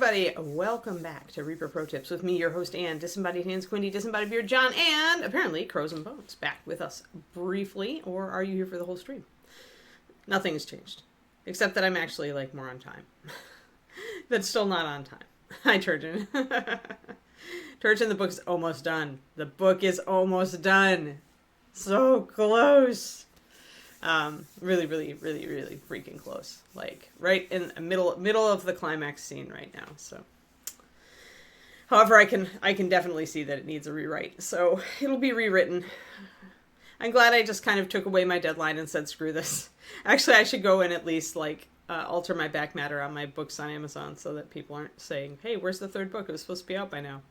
everybody. Welcome back to Reaper Pro Tips with me, your host, Ann, Disembodied Hands, Quindy, Disembodied Beard, John, and apparently Crows and Bones back with us briefly. Or are you here for the whole stream? Nothing has changed, except that I'm actually like more on time. That's still not on time. Hi, Turgeon. Turgeon, the book's almost done. The book is almost done. So close. Really freaking close. Like right in the middle of the climax scene right now. So, however, I can definitely see that it needs a rewrite. So it'll be rewritten. I'm glad I just kind of took away my deadline and said screw this. Actually, I should go and at least like alter my back matter on my books on Amazon so that people aren't saying, "Hey, where's the third book? It was supposed to be out by now."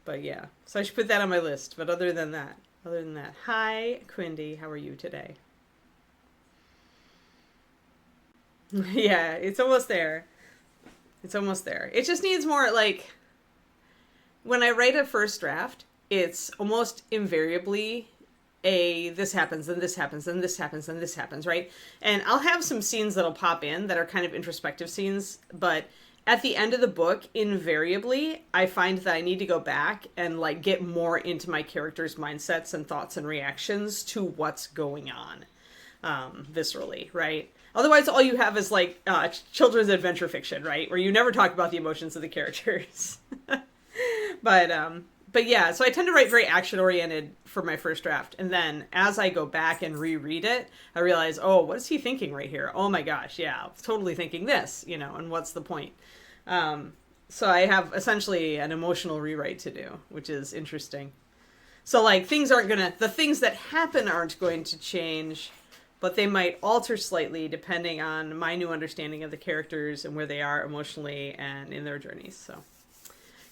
But yeah, so I should put that on my list. But other than that, hi, Quindy, how are you today? Yeah, it's almost there. It's almost there. It just needs more, like, when I write a first draft, it's almost invariably this happens, and this happens, and this happens, and this happens, right? And I'll have some scenes that'll pop in that are kind of introspective scenes, but at the end of the book, invariably, I find that I need to go back and like get more into my characters' mindsets and thoughts and reactions to what's going on, viscerally, right? Otherwise, all you have is like children's adventure fiction, right? Where you never talk about the emotions of the characters. But yeah, so I tend to write very action-oriented for my first draft. And then as I go back and reread it, I realize, oh, what is he thinking right here? Oh my gosh, yeah, I was totally thinking this, you know, and what's the point? So I have essentially an emotional rewrite to do, which is interesting. So like the things that happen aren't going to change, but they might alter slightly depending on my new understanding of the characters and where they are emotionally and in their journeys. So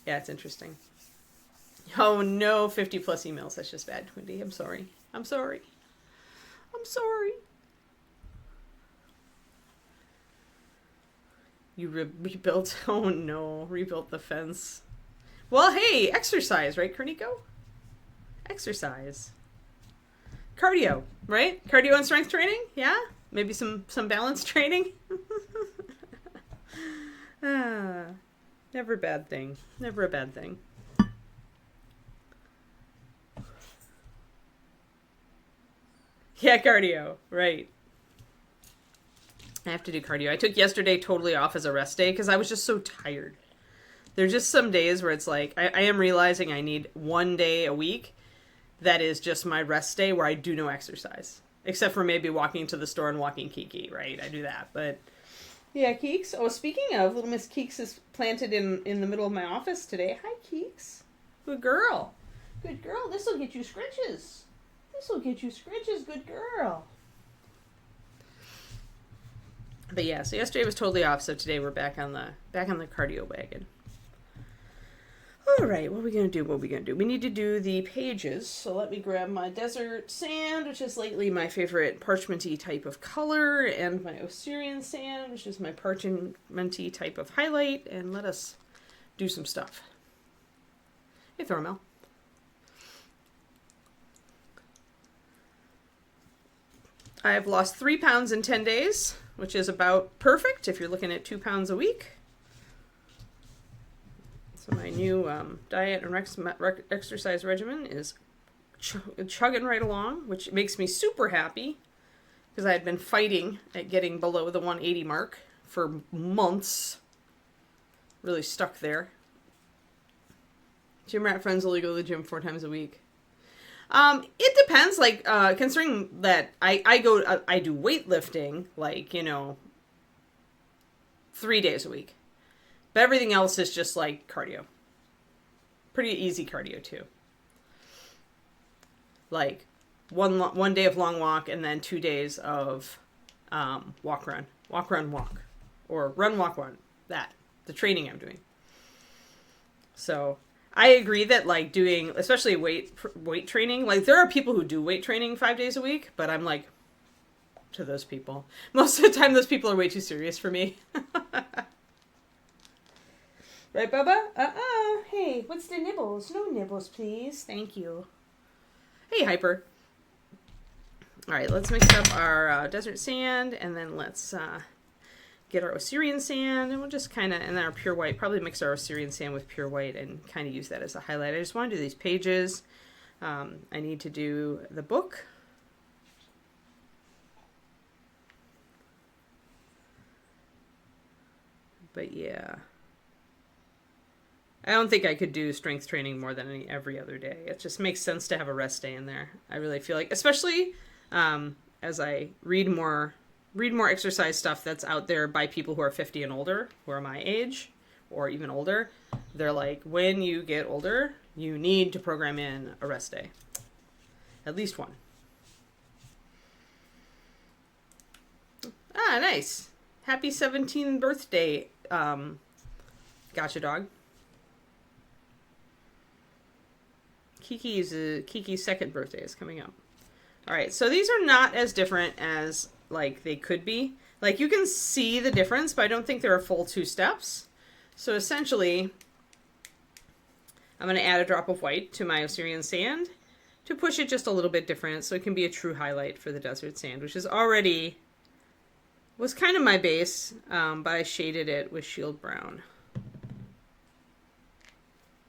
yeah, it's interesting. Oh no, 50 plus emails. That's just bad, Quindy. I'm sorry. You rebuilt. Oh no, rebuilt the fence. Well, hey, exercise, right, Kerniko? Exercise. Cardio, right? Cardio and strength training? Yeah? Maybe some balance training? Never a bad thing. Never a bad thing. Yeah, cardio. Right. I have to do cardio. I took yesterday totally off as a rest day because I was just so tired. There's just some days where it's like, I am realizing I need one day a week that is just my rest day where I do no exercise. Except for maybe walking to the store and walking Kiki, right? I do that. But yeah, Keeks. Oh, speaking of, little Miss Keeks is planted in the middle of my office today. Hi, Keeks. Good girl. Good girl. This will get you scritches. Good girl. But yeah, so yesterday was totally off, so today we're back on the cardio wagon. All right, what are we gonna do? We need to do the pages. So let me grab my desert sand, which is lately my favorite parchmenty type of color, and my Osirian sand, which is my parchmenty type of highlight, and let us do some stuff. Hey, Thormel. I've lost 3 pounds in 10 days, which is about perfect if you're looking at 2 pounds a week. So my new diet and exercise regimen is chugging right along, which makes me super happy because I had been fighting at getting below the 180 mark for months. Really stuck there. Gym rat friends only go to the gym 4 times a week. It depends, like, considering that I do weightlifting, like, 3 days a week. But everything else is just, like, cardio. Pretty easy cardio, too. Like, one day of long walk, and then 2 days of, walk, run. Walk, run, walk. Or run, walk, run. That. The training I'm doing. So I agree that like doing, especially weight training, like there are people who do weight training 5 days a week, but I'm like, to those people. Most of the time, those people are way too serious for me. Right, Bubba? Hey, what's the nibbles? No nibbles, please. Thank you. Hey, Hyper. All right, let's mix up our desert sand, and then let's get our Osirian sand, and we'll just kind of, and then our pure white, probably mix our Osirian sand with pure white and kind of use that as a highlight. I just want to do these pages. I need to do the book. But yeah, I don't think I could do strength training more than every other day. It just makes sense to have a rest day in there. I really feel like, especially as I read more exercise stuff that's out there by people who are 50 and older, who are my age or even older. They're like, when you get older, you need to program in a rest day. At least one. Ah, nice. Happy 17th birthday, Gotcha Dog. Kiki's second birthday is coming up. All right, so these are not as different as like they could be. Like you can see the difference, but I don't think there are full 2 steps. So essentially, I'm going to add a drop of white to my Osirian sand to push it just a little bit different so it can be a true highlight for the desert sand, which is already was kind of my base, but I shaded it with shield brown.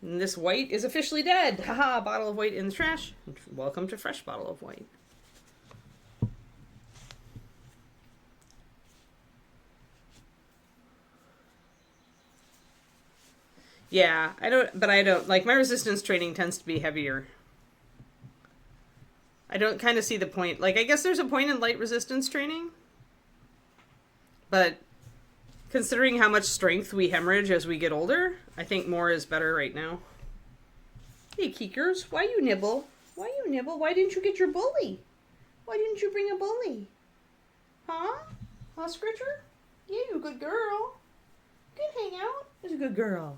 And this white is officially dead. Haha, bottle of white in the trash. Welcome to fresh bottle of white. Yeah, I don't, like, my resistance training tends to be heavier. I don't kind of see the point. Like, I guess there's a point in light resistance training. But considering how much strength we hemorrhage as we get older, I think more is better right now. Hey, Keekers, why you nibble? Why you nibble? Why didn't you get your bully? Why didn't you bring a bully? Huh? Huh, Scritcher? Yeah, you're a good girl. You can hang out. You're a good girl.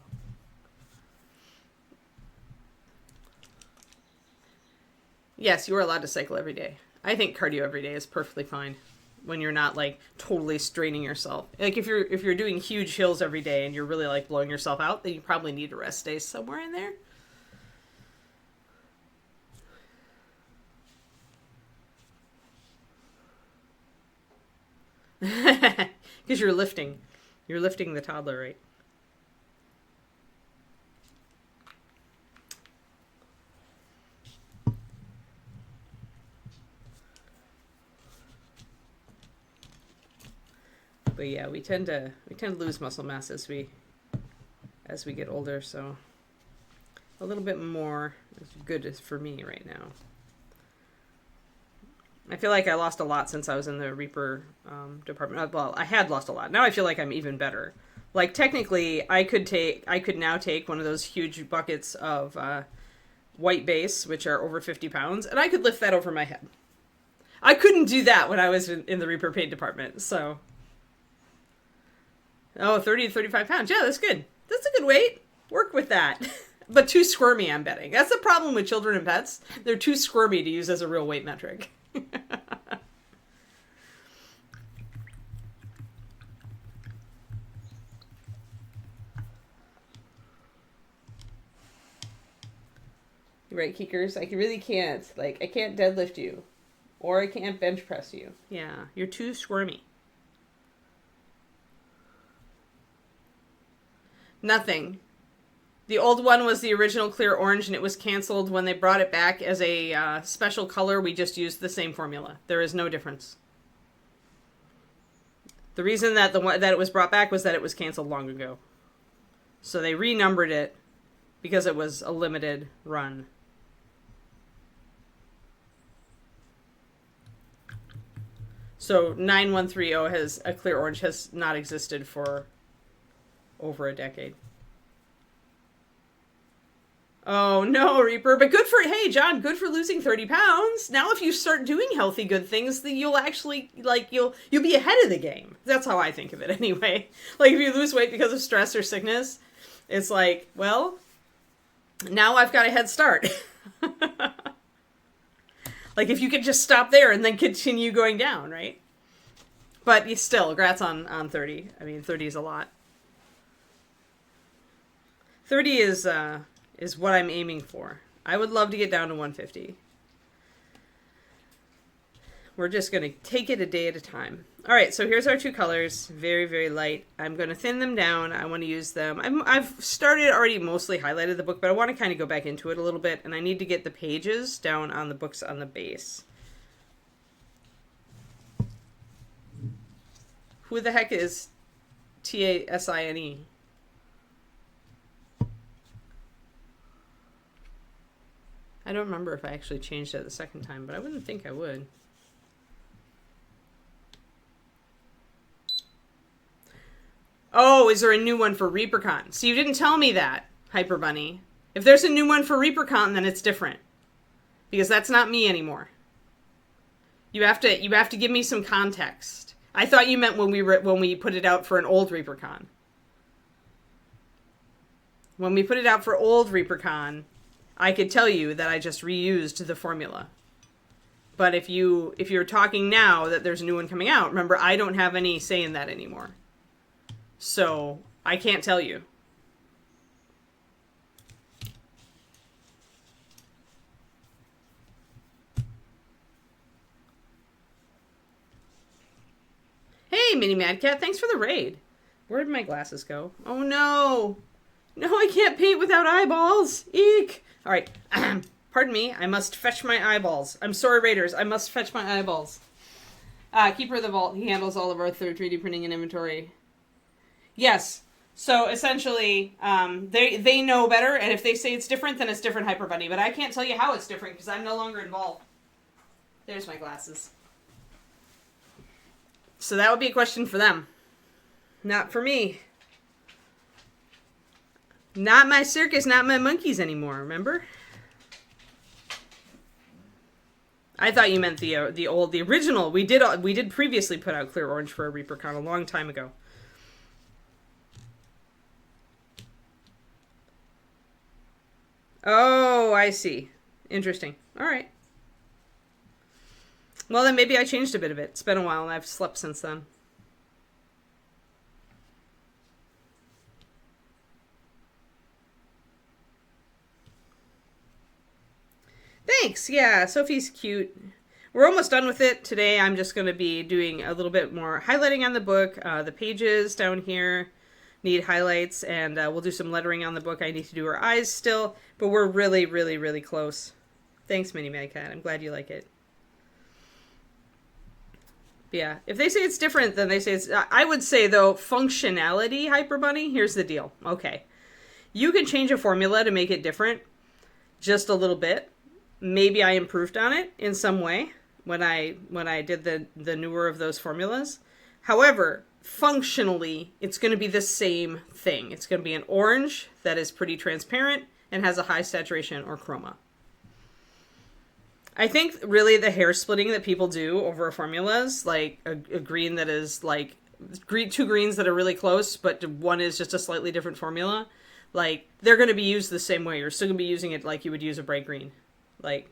Yes, you are allowed to cycle every day. I think cardio every day is perfectly fine when you're not like totally straining yourself. Like if you're doing huge hills every day and you're really like blowing yourself out, then you probably need a rest day somewhere in there. Because you're lifting the toddler, right? But yeah, we tend to lose muscle mass as we get older, so a little bit more is good for me right now. I feel like I lost a lot since I was in the Reaper department. Well, I had lost a lot. Now I feel like I'm even better. Like technically, I could now take one of those huge buckets of white base, which are over 50 pounds, and I could lift that over my head. I couldn't do that when I was in the Reaper paint department, so. Oh, 30 to 35 pounds. Yeah, that's good. That's a good weight. Work with that. But too squirmy, I'm betting. That's the problem with children and pets. They're too squirmy to use as a real weight metric. Right, Keekers? I really can't. Like, I can't deadlift you. Or I can't bench press you. Yeah, you're too squirmy. Nothing. The old one was the original clear orange, and it was canceled when they brought it back as a special color. We just used the same formula. There is no difference. The reason that that it was brought back was that it was canceled long ago. So they renumbered it because it was a limited run. So 9130 has a clear orange has not existed for over a decade. Oh no, Reaper, but good for, hey John, good for losing 30 pounds. Now if you start doing healthy good things, then you'll actually, like, you'll be ahead of the game. That's how I think of it anyway. Like if you lose weight because of stress or sickness, it's like, well, now I've got a head start. Like if you could just stop there and then continue going down, right? But you still, congrats on 30. I mean, 30 is a lot. 30 is what I'm aiming for. I would love to get down to 150. We're just going to take it a day at a time. All right, so here's our two colors. Very, very light. I'm going to thin them down. I want to use them. I've started already mostly highlighted the book, but I want to kind of go back into it a little bit, and I need to get the pages down on the books on the base. Who the heck is Tasine? I don't remember if I actually changed it the second time, but I wouldn't think I would. Oh, is there a new one for ReaperCon? So you didn't tell me that, Hyper Bunny. If there's a new one for ReaperCon, then it's different. Because that's not me anymore. You have to give me some context. I thought you meant when we put it out for an old ReaperCon. When we put it out for old ReaperCon, I could tell you that I just reused the formula. But if you're talking now that there's a new one coming out, remember, I don't have any say in that anymore. So I can't tell you. Hey, Mini Mad Cat, thanks for the raid. Where did my glasses go? Oh no. No, I can't paint without eyeballs. Eek. All right. Pardon me. I must fetch my eyeballs. I'm sorry, Raiders. I must fetch my eyeballs. Keeper of the Vault. He handles all of our 3D printing and inventory. Yes. So essentially, they know better, and if they say it's different, then it's different, Hyper Bunny. But I can't tell you how it's different because I'm no longer involved. There's my glasses. So that would be a question for them. Not for me. Not my circus, not my monkeys anymore, remember? I thought you meant the original. We did previously put out Clear Orange for a ReaperCon a long time ago. Oh, I see. Interesting. All right. Well, then maybe I changed a bit of it. It's been a while, and I've slept since then. Thanks. Yeah, Sophie's cute. We're almost done with it. Today I'm just going to be doing a little bit more highlighting on the book. The pages down here need highlights, and we'll do some lettering on the book. I need to do her eyes still, but we're really, really, really close. Thanks, Mini Mad Cat. I'm glad you like it. Yeah, if they say it's different, then they say it's... I would say, though, functionality, Hyper Bunny, here's the deal. Okay. You can change a formula to make it different just a little bit. Maybe I improved on it in some way when I did the newer of those formulas. However, functionally, it's going to be the same thing. It's going to be an orange that is pretty transparent and has a high saturation or chroma. I think really the hair splitting that people do over formulas, like a green that is like two greens that are really close, but one is just a slightly different formula, like they're going to be used the same way. You're still going to be using it like you would use a bright green. Like,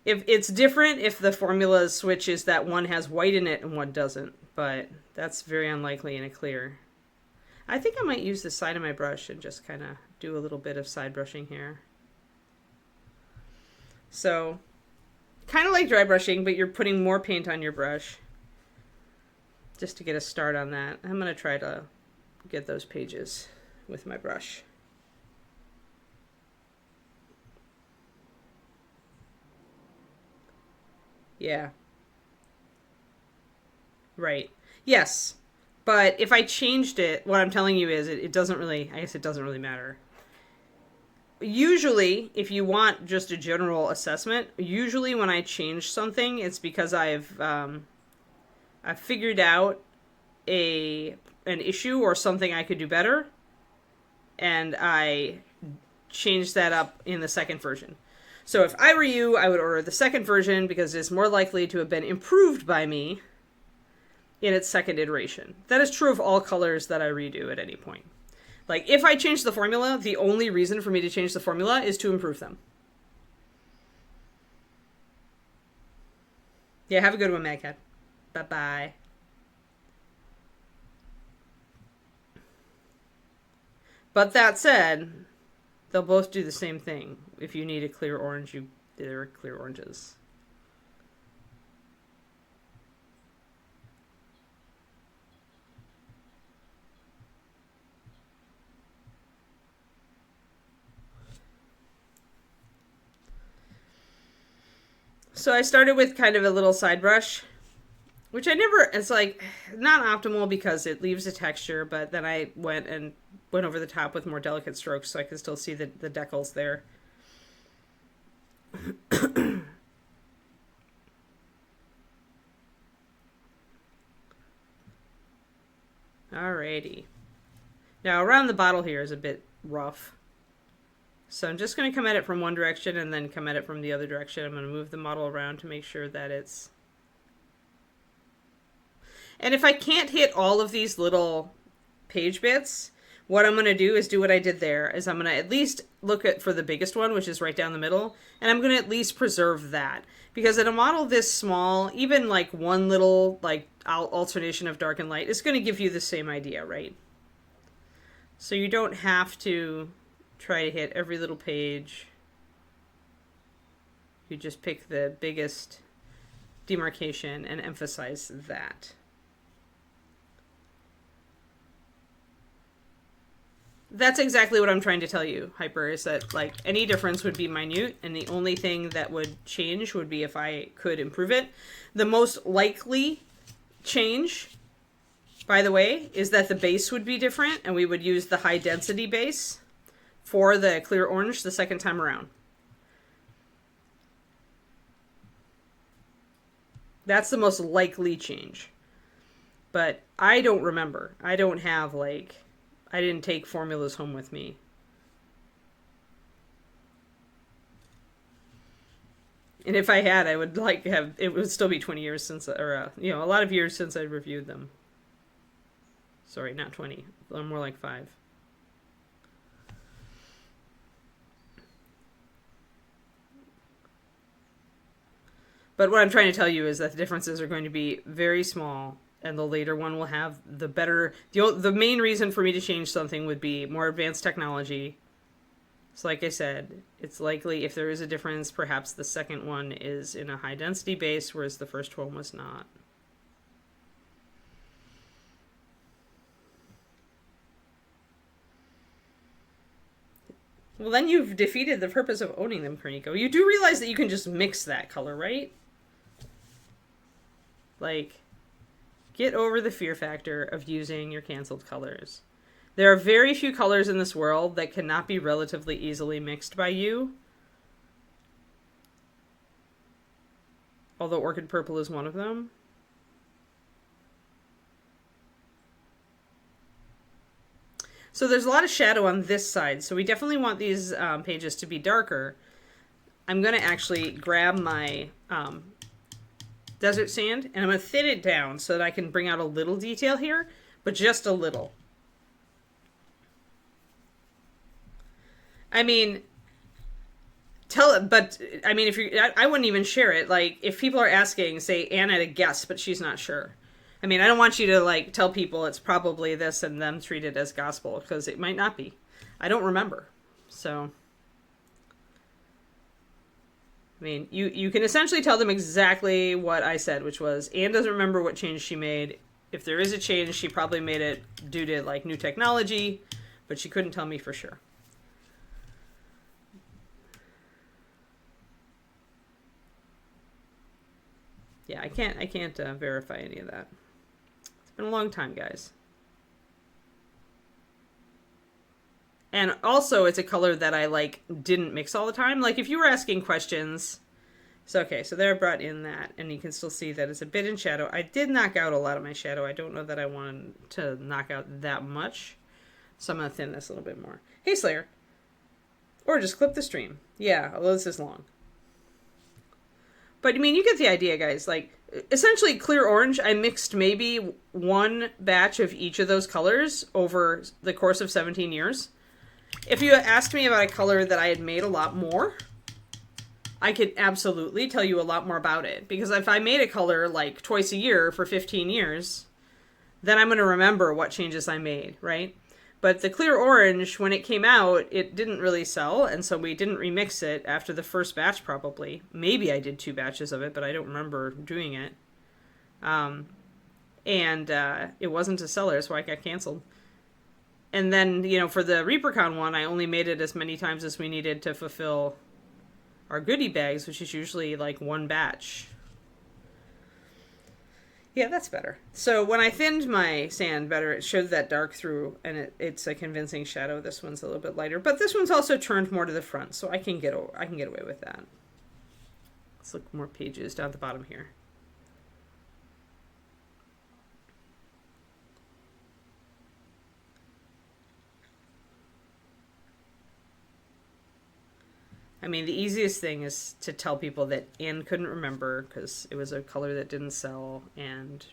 if it's different if the formula switch is that one has white in it and one doesn't, but that's very unlikely in a clear. I think I might use the side of my brush and just kind of do a little bit of side brushing here. So, kind of like dry brushing, but you're putting more paint on your brush just to get a start on that. I'm going to try to get those pages with my brush. Yeah. Right. Yes. But if I changed it, what I'm telling you is it doesn't really, I guess it doesn't really matter. Usually, if you want just a general assessment, usually when I change something, it's because I've figured out an issue or something I could do better, and I changed that up in the second version. So if I were you, I would order the second version because it's more likely to have been improved by me in its second iteration. That is true of all colors that I redo at any point. Like, if I change the formula, the only reason for me to change the formula is to improve them. Yeah, have a good one, Mad Cat. Bye-bye. But that said, they'll both do the same thing. If you need a clear orange, they're clear oranges. So I started with kind of a little side brush, which it's like not optimal because it leaves a texture, but then I went over the top with more delicate strokes so I can still see the decals there. Alrighty. Now around the bottle here is a bit rough. So I'm just going to come at it from one direction and then come at it from the other direction. I'm going to move the model around to make sure that it's... And if I can't hit all of these little page bits, what I'm going to do is do what I did there, is I'm going to at least look for the biggest one, which is right down the middle, and I'm going to at least preserve that. Because in a model this small, even like one little like alternation of dark and light is going to give you the same idea, right? So you don't have to try to hit every little page. You just pick the biggest demarcation and emphasize that. That's exactly what I'm trying to tell you, Hyper, is that like any difference would be minute, and the only thing that would change would be if I could improve it. The most likely change, by the way, is that the base would be different, and we would use the high density base for the clear orange the second time around. That's the most likely change. But I don't remember. I don't have like... I didn't take formulas home with me. And if I had, I would like have... It would still be 20 years since... Or, a lot of years since I reviewed them. Sorry, not 20. More like 5. But what I'm trying to tell you is that the differences are going to be very small, and the later one will have the better... The main reason for me to change something would be more advanced technology. So like I said, it's likely if there is a difference, perhaps the second one is in a high density base, whereas the first one was not. Well, then you've defeated the purpose of owning them, Kerniko. You do realize that you can just mix that color, right? Like, get over the fear factor of using your canceled colors. There are very few colors in this world that cannot be relatively easily mixed by you. Although Orchid Purple is one of them. So there's a lot of shadow on this side, so we definitely want these pages to be darker. I'm going to actually grab my desert sand, and I'm going to thin it down so that I can bring out a little detail here, but just a little. I mean, if I wouldn't even share it. Like, if people are asking, say, Anne had a guess, but she's not sure. I mean, I don't want you to, like, tell people it's probably this and them treat it as gospel, because it might not be. I don't remember. So, I mean, you can essentially tell them exactly what I said, which was, Anne doesn't remember what change she made. If there is a change, she probably made it due to, like, new technology, but she couldn't tell me for sure. Yeah, I can't verify any of that. It's been a long time, guys. And also, it's a color that I, like, didn't mix all the time. Like, if you were asking questions... So, okay, so there I brought in that, and you can still see that it's a bit in shadow. I did knock out a lot of my shadow. I don't know that I wanted to knock out that much. So I'm going to thin this a little bit more. Hey, Slayer. Or just clip the stream. Yeah, although this is long. But, I mean, you get the idea, guys. Like, essentially, clear orange, I mixed maybe one batch of each of those colors over the course of 17 years. If you asked me about a color that I had made a lot more, I could absolutely tell you a lot more about it. Because if I made a color, like, twice a year for 15 years, then I'm going to remember what changes I made, right? But the clear orange, when it came out, it didn't really sell, and so we didn't remix it after the first batch, probably. Maybe I did 2 batches of it, but I don't remember doing it. It wasn't a seller, so I got canceled. And then, for the ReaperCon one, I only made it as many times as we needed to fulfill our goodie bags, which is usually like one batch. Yeah, that's better. So when I thinned my sand better, it showed that dark through, and it's a convincing shadow. This one's a little bit lighter, but this one's also turned more to the front, so I can get away with that. Let's look more pages down at the bottom here. I mean, the easiest thing is to tell people that Anne couldn't remember because it was a color that didn't sell, and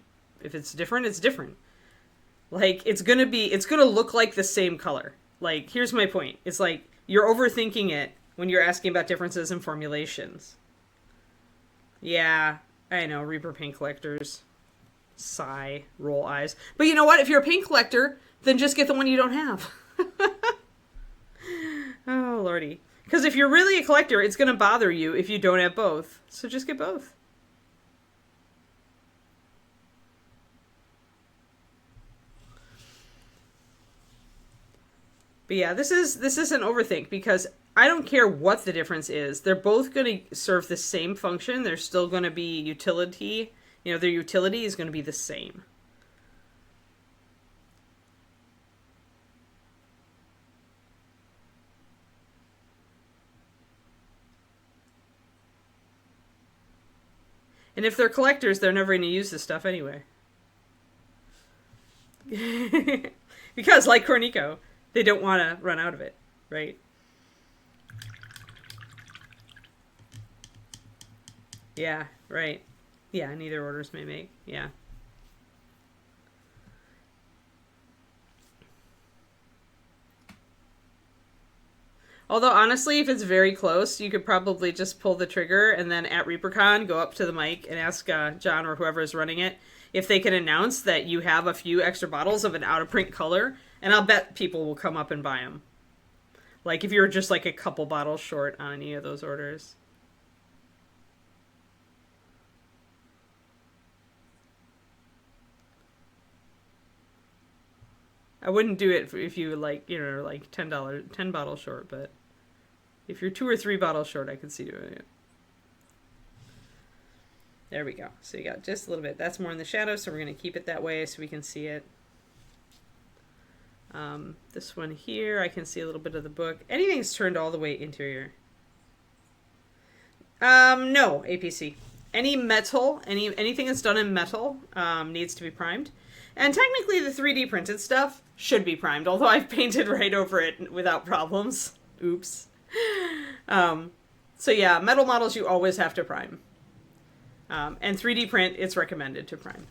if it's different, it's different. Like, it's gonna look like the same color. Like, here's my point. It's like, you're overthinking it when you're asking about differences in formulations. Yeah, I know, Reaper paint collectors. Sigh, roll eyes. But you know what? If you're a paint collector, then just get the one you don't have. Oh, lordy. Because if you're really a collector, it's going to bother you if you don't have both. So just get both. But yeah, this is an overthink because I don't care what the difference is. They're both going to serve the same function. They're still going to be utility. You know, their utility is going to be the same. And if they're collectors, they're never going to use this stuff anyway. Because, like Cornico, they don't want to run out of it, right? Yeah, right. Yeah, neither orders may make. Yeah. Although, honestly, if it's very close, you could probably just pull the trigger and then at ReaperCon, go up to the mic and ask John or whoever is running it if they can announce that you have a few extra bottles of an out-of-print color, and I'll bet people will come up and buy them. Like, if you're just like a couple bottles short on any of those orders. I wouldn't do it if you like, you know, like $10, 10 bottles short, but if you're 2 or 3 bottles short, I could see doing it. There we go. So you got just a little bit. That's more in the shadow, so we're going to keep it that way so we can see it. This one here, I can see a little bit of the book. Anything's turned all the way interior. No, APC. Any metal, anything that's done in metal needs to be primed. And technically the 3D printed stuff should be primed, although I've painted right over it without problems. Oops. So yeah, metal models you always have to prime. And 3D print, it's recommended to prime.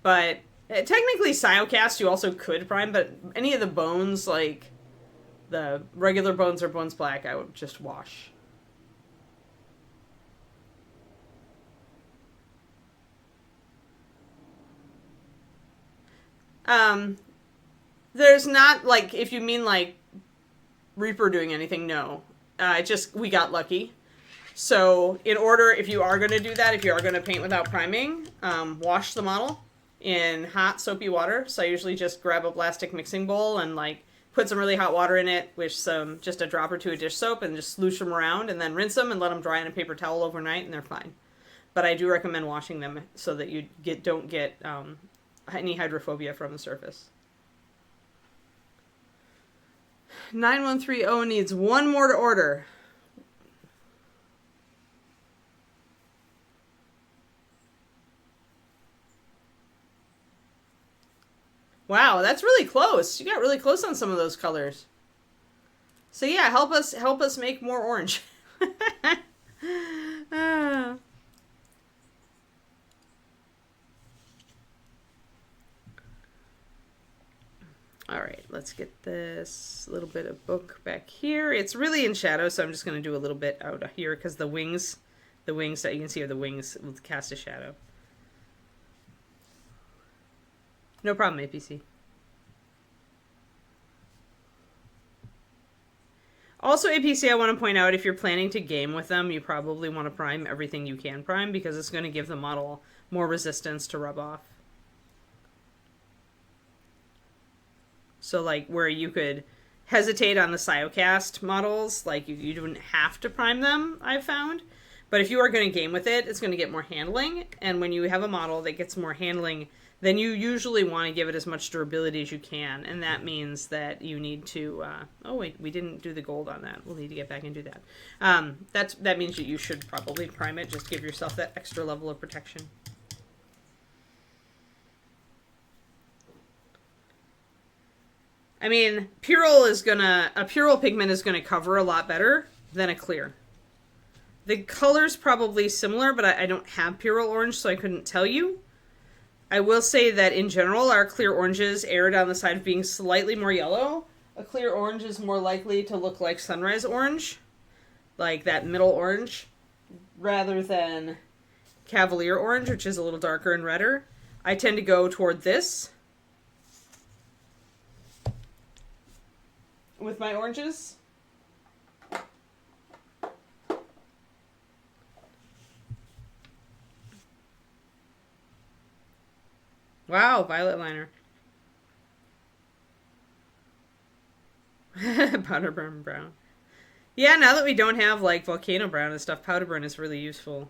But technically Siocast you also could prime, but any of the bones, like the regular bones or bones black, I would just wash. There's not, like, if you mean, like, Reaper doing anything, no. We got lucky. So, in order, if you are going to do that, if you are going to paint without priming, wash the model in hot, soapy water. So I usually just grab a plastic mixing bowl and, like, put some really hot water in it with just a drop or two of dish soap and just sloosh them around and then rinse them and let them dry in a paper towel overnight and they're fine. But I do recommend washing them so that you don't get any hydrophobia from the surface. 9130 needs one more to order. Wow, that's really close. You got really close on some of those colors. So yeah, help us make more orange. All right, let's get this little bit of book back here. It's really in shadow, so I'm just going to do a little bit out of here because the wings that you can see are the wings will cast a shadow. No problem, APC. Also, APC, I want to point out, if you're planning to game with them, you probably want to prime everything you can prime because it's going to give the model more resistance to rub off. So, like, where you could hesitate on the Siocast models. Like, you don't have to prime them, I've found. But if you are going to game with it, it's going to get more handling. And when you have a model that gets more handling, then you usually want to give it as much durability as you can. And that means that you need to... oh, wait, we didn't do the gold on that. We'll need to get back and do that. That means that you should probably prime it. Just give yourself that extra level of protection. I mean, a Purell pigment is gonna cover a lot better than a clear. The color's probably similar, but I don't have Purell orange, so I couldn't tell you. I will say that in general, our clear oranges err down the side of being slightly more yellow. A clear orange is more likely to look like sunrise orange, like that middle orange, rather than Cavalier orange, which is a little darker and redder. I tend to go toward this with my oranges. Wow, violet liner. Powder burn brown. Yeah, now that we don't have like volcano brown and stuff, powder burn is really useful.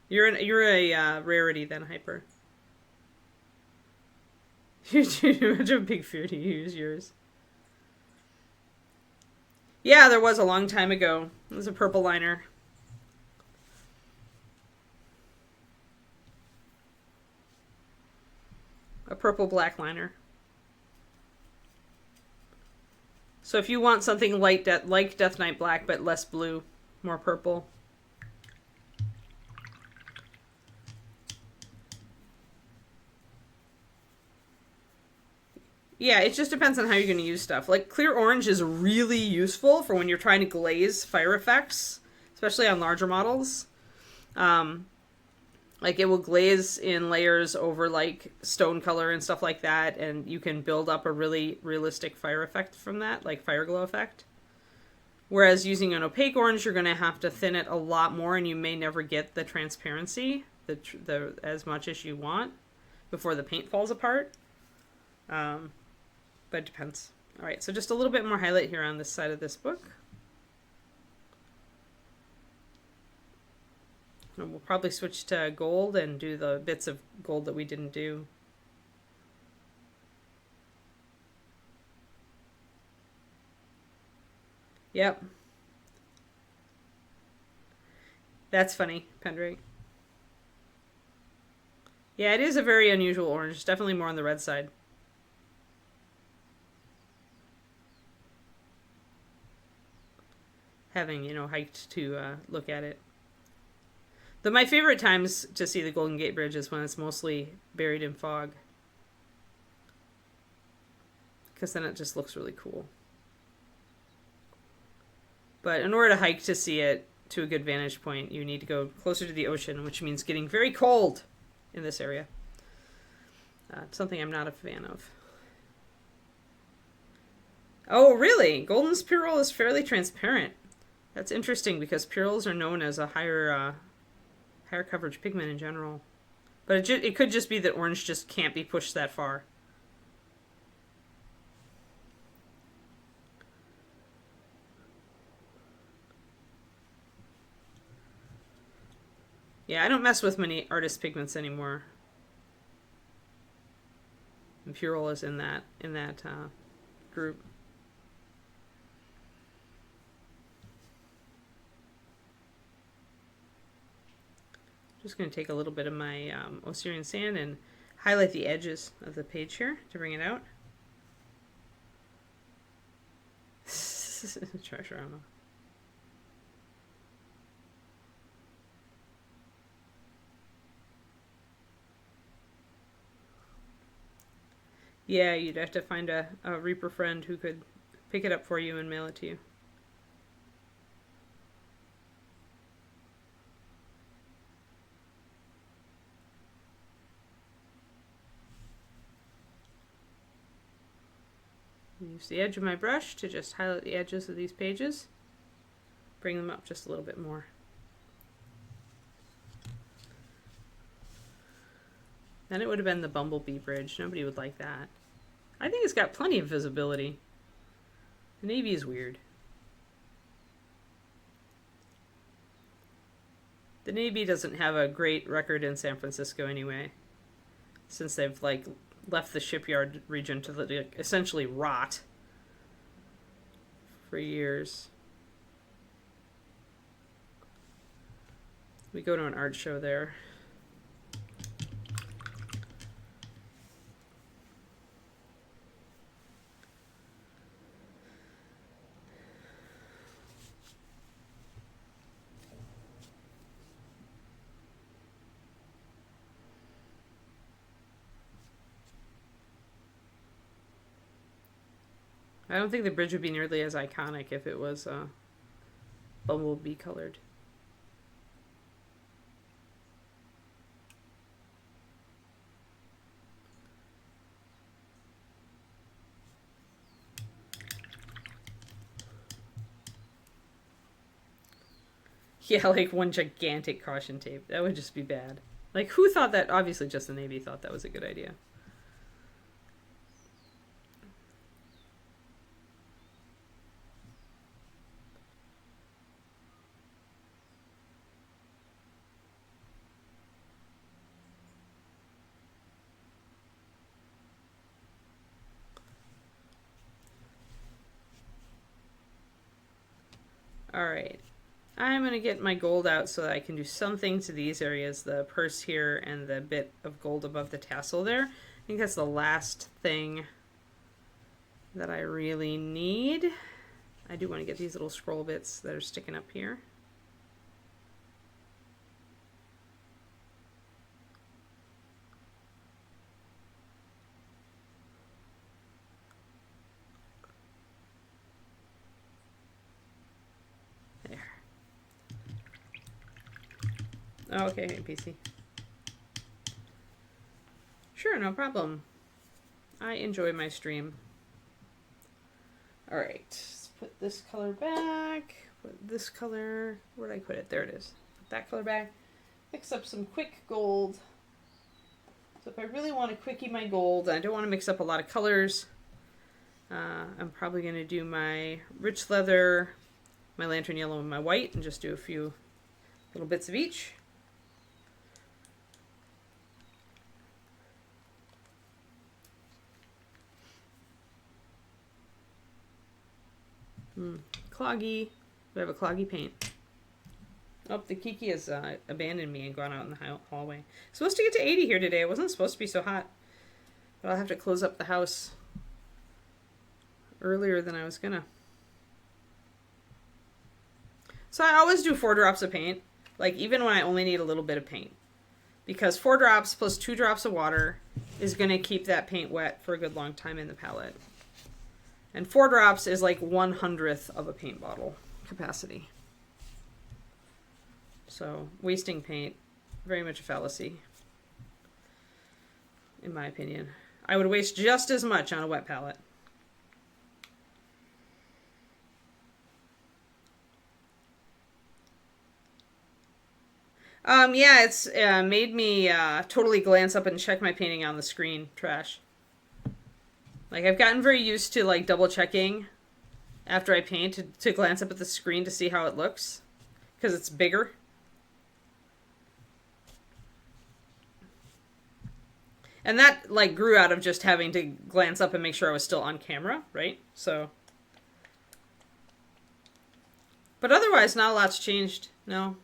You're a rarity then, Hyper. You're too much of a big fear to use yours. Yeah, there was a long time ago. It was a purple liner. A purple black liner. So if you want something like Death Knight Black but less blue, more purple. Yeah, it just depends on how you're going to use stuff. Like, clear orange is really useful for when you're trying to glaze fire effects, especially on larger models. Like, it will glaze in layers over, like, stone color and stuff like that, and you can build up a really realistic fire effect from that, like fire glow effect. Whereas using an opaque orange, you're going to have to thin it a lot more, and you may never get the transparency as much as you want before the paint falls apart. But it depends. All right, so just a little bit more highlight here on this side of this book. And we'll probably switch to gold and do the bits of gold that we didn't do. Yep. That's funny, Pendrake. Yeah, it is a very unusual orange. It's definitely more on the red side. Having, you know, hiked to look at it. My favorite times to see the Golden Gate Bridge is when it's mostly buried in fog. Because then it just looks really cool. But in order to hike to see it to a good vantage point, you need to go closer to the ocean, which means getting very cold in this area. Something I'm not a fan of. Oh, really? Golden's Purell is fairly transparent. That's interesting because Purells are known as a higher coverage pigment in general. But it could just be that orange just can't be pushed that far. Yeah, I don't mess with many artist pigments anymore. And Purell is in that group. Just going to take a little bit of my Osirian sand and highlight the edges of the page here to bring it out. Treasure, I don't know. Yeah, you'd have to find a Reaper friend who could pick it up for you and mail it to you. Use the edge of my brush to just highlight the edges of these pages. Bring them up just a little bit more. Then it would have been the Bumblebee Bridge. Nobody would like that. I think it's got plenty of visibility. The navy is weird. The Navy doesn't have a great record in San Francisco anyway, since they've like left the shipyard region to like, essentially rot for years. We go to an art show there. I don't think the bridge would be nearly as iconic if it was bumblebee colored. Yeah, like one gigantic caution tape. That would just be bad. Like, who thought that? Obviously, just the Navy thought that was a good idea. All right. I'm going to get my gold out so that I can do something to these areas, the purse here and the bit of gold above the tassel there. I think that's the last thing that I really need. I do want to get these little scroll bits that are sticking up here. Oh, okay, PC. Sure, no problem. I enjoy my stream. All right, let's put this color back. Put this color, where did I put it? There it is. Put that color back. Mix up some quick gold. So if I really want to quickie my gold, I don't want to mix up a lot of colors. I'm probably going to do my rich leather, my lantern yellow, and my white, and just do a few little bits of each. Cloggy. We have a cloggy paint. Oh, the Kiki has abandoned me and gone out in the hallway. Supposed to get to 80 here today. It wasn't supposed to be so hot. But I'll have to close up the house earlier than I was gonna. So I always do 4 drops of paint. Like, even when I only need a little bit of paint. Because 4 drops plus 2 drops of water is gonna keep that paint wet for a good long time in the palette. And 4 drops is like 1/100th of a paint bottle capacity. So wasting paint, very much a fallacy, in my opinion. I would waste just as much on a wet palette. Yeah, it's made me totally glance up and check my painting on the screen. Trash. Like, I've gotten very used to, like, double checking after I paint to glance up at the screen to see how it looks. Because it's bigger. And that, like, grew out of just having to glance up and make sure I was still on camera, right? So. But otherwise, not a lot's changed. No.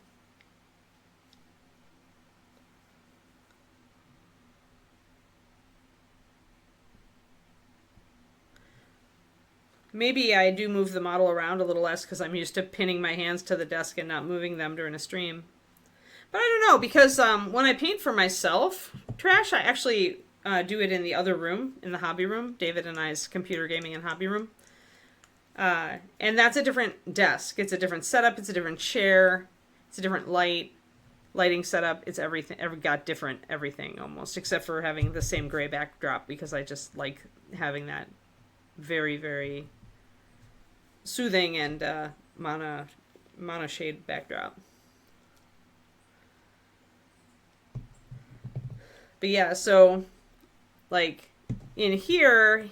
Maybe I do move the model around a little less because I'm used to pinning my hands to the desk and not moving them during a stream. But I don't know, because when I paint for myself, Trash, I actually do it in the other room, in the hobby room, David and I's computer gaming and hobby room. And that's a different desk. It's a different setup. It's a different chair. It's a different lighting setup. It's everything. Got different everything almost, except for having the same gray backdrop because I just like having that very, very soothing and mono shade backdrop. But yeah, so like in here,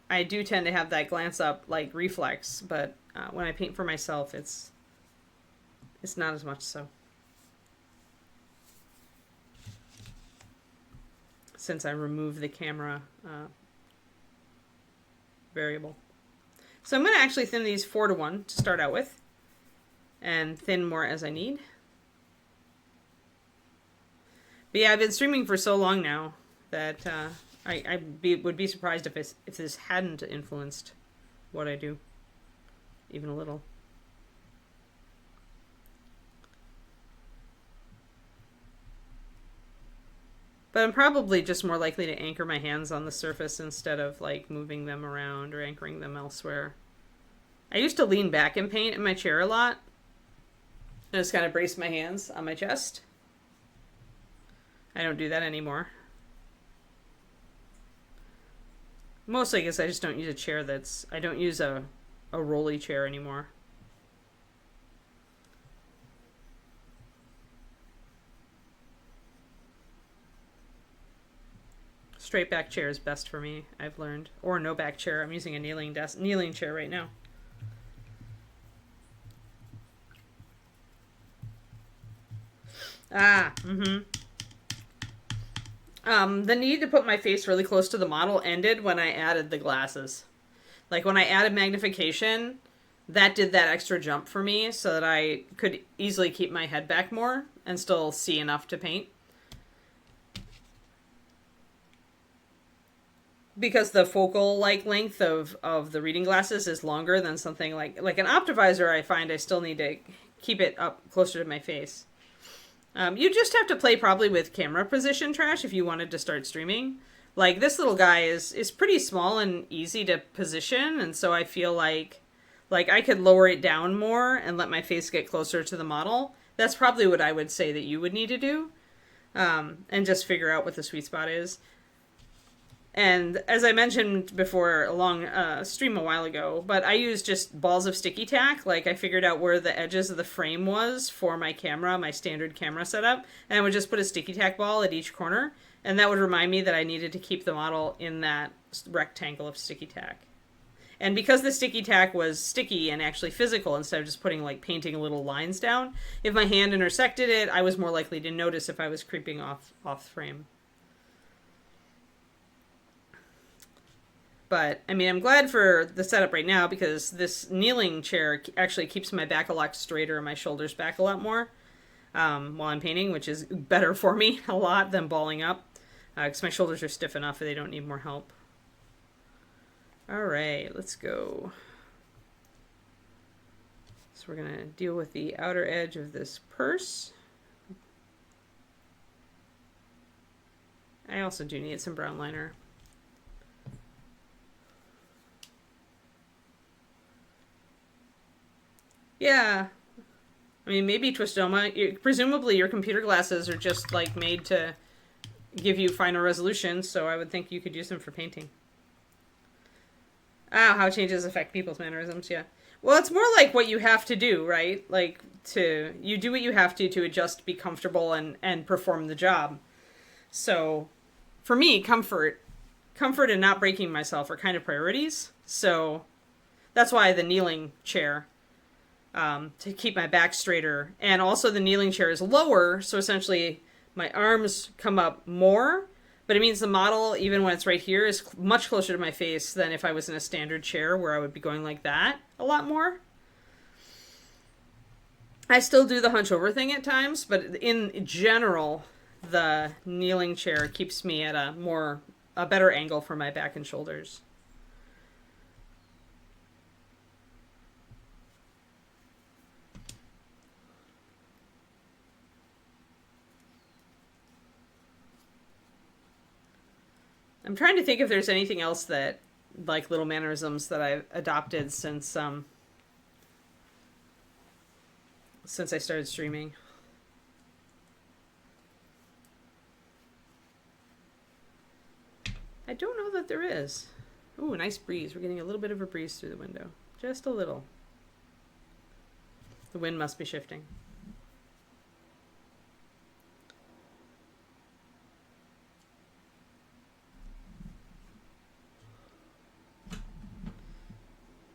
I do tend to have that glance up like reflex, but when I paint for myself, it's not as much so. Since I removed the camera variable. So I'm going to actually thin these 4:1 to start out with, and thin more as I need. But yeah, I've been streaming for so long now that I would be surprised if this hadn't influenced what I do, even a little. But I'm probably just more likely to anchor my hands on the surface instead of like moving them around or anchoring them elsewhere. I used to lean back and paint in my chair a lot. And just kind of brace my hands on my chest. I don't do that anymore. Mostly because I just don't use a chair I don't use a rolly chair anymore. Straight back chair is best for me, I've learned. Or no back chair. I'm using a kneeling chair right now. The need to put my face really close to the model ended when I added the glasses. Like when I added magnification, that did that extra jump for me so that I could easily keep my head back more and still see enough to paint. Because the focal length of the reading glasses is longer than something like an Optivisor. I find I still need to keep it up closer to my face. You just have to play probably with camera position, Trash, if you wanted to start streaming. Like this little guy is pretty small and easy to position, and so I feel like I could lower it down more and let my face get closer to the model. That's probably what I would say that you would need to do, and just figure out what the sweet spot is. And as I mentioned before, along stream a while ago, but I used just balls of sticky tack. Like I figured out where the edges of the frame was for my camera, my standard camera setup, and I would just put a sticky tack ball at each corner, and that would remind me that I needed to keep the model in that rectangle of sticky tack. And because the sticky tack was sticky and actually physical instead of just putting like painting little lines down, if my hand intersected it, I was more likely to notice if I was creeping off frame. But, I mean, I'm glad for the setup right now because this kneeling chair actually keeps my back a lot straighter and my shoulders back a lot more while I'm painting, which is better for me a lot than balling up because my shoulders are stiff enough and they don't need more help. All right, let's go. So we're going to deal with the outer edge of this purse. I also do need some brown liner. Yeah. I mean, maybe Twistoma. Presumably your computer glasses are just like made to give you finer resolution, so I would think you could use them for painting. How changes affect people's mannerisms, yeah. Well, it's more like what you have to do, right? Like, you do what you have to adjust, be comfortable, and perform the job. So, for me, comfort and not breaking myself are kind of priorities. So, that's why the kneeling chair, to keep my back straighter. And also the kneeling chair is lower, so essentially my arms come up more, but it means the model, even when it's right here, is much closer to my face than if I was in a standard chair where I would be going like that a lot more. I still do the hunch over thing at times, but in general, the kneeling chair keeps me at a better angle for my back and shoulders. I'm trying to think if there's anything else that, like little mannerisms that I've adopted since I started streaming. I don't know that there is. Ooh, a nice breeze. We're getting a little bit of a breeze through the window. Just a little. The wind must be shifting.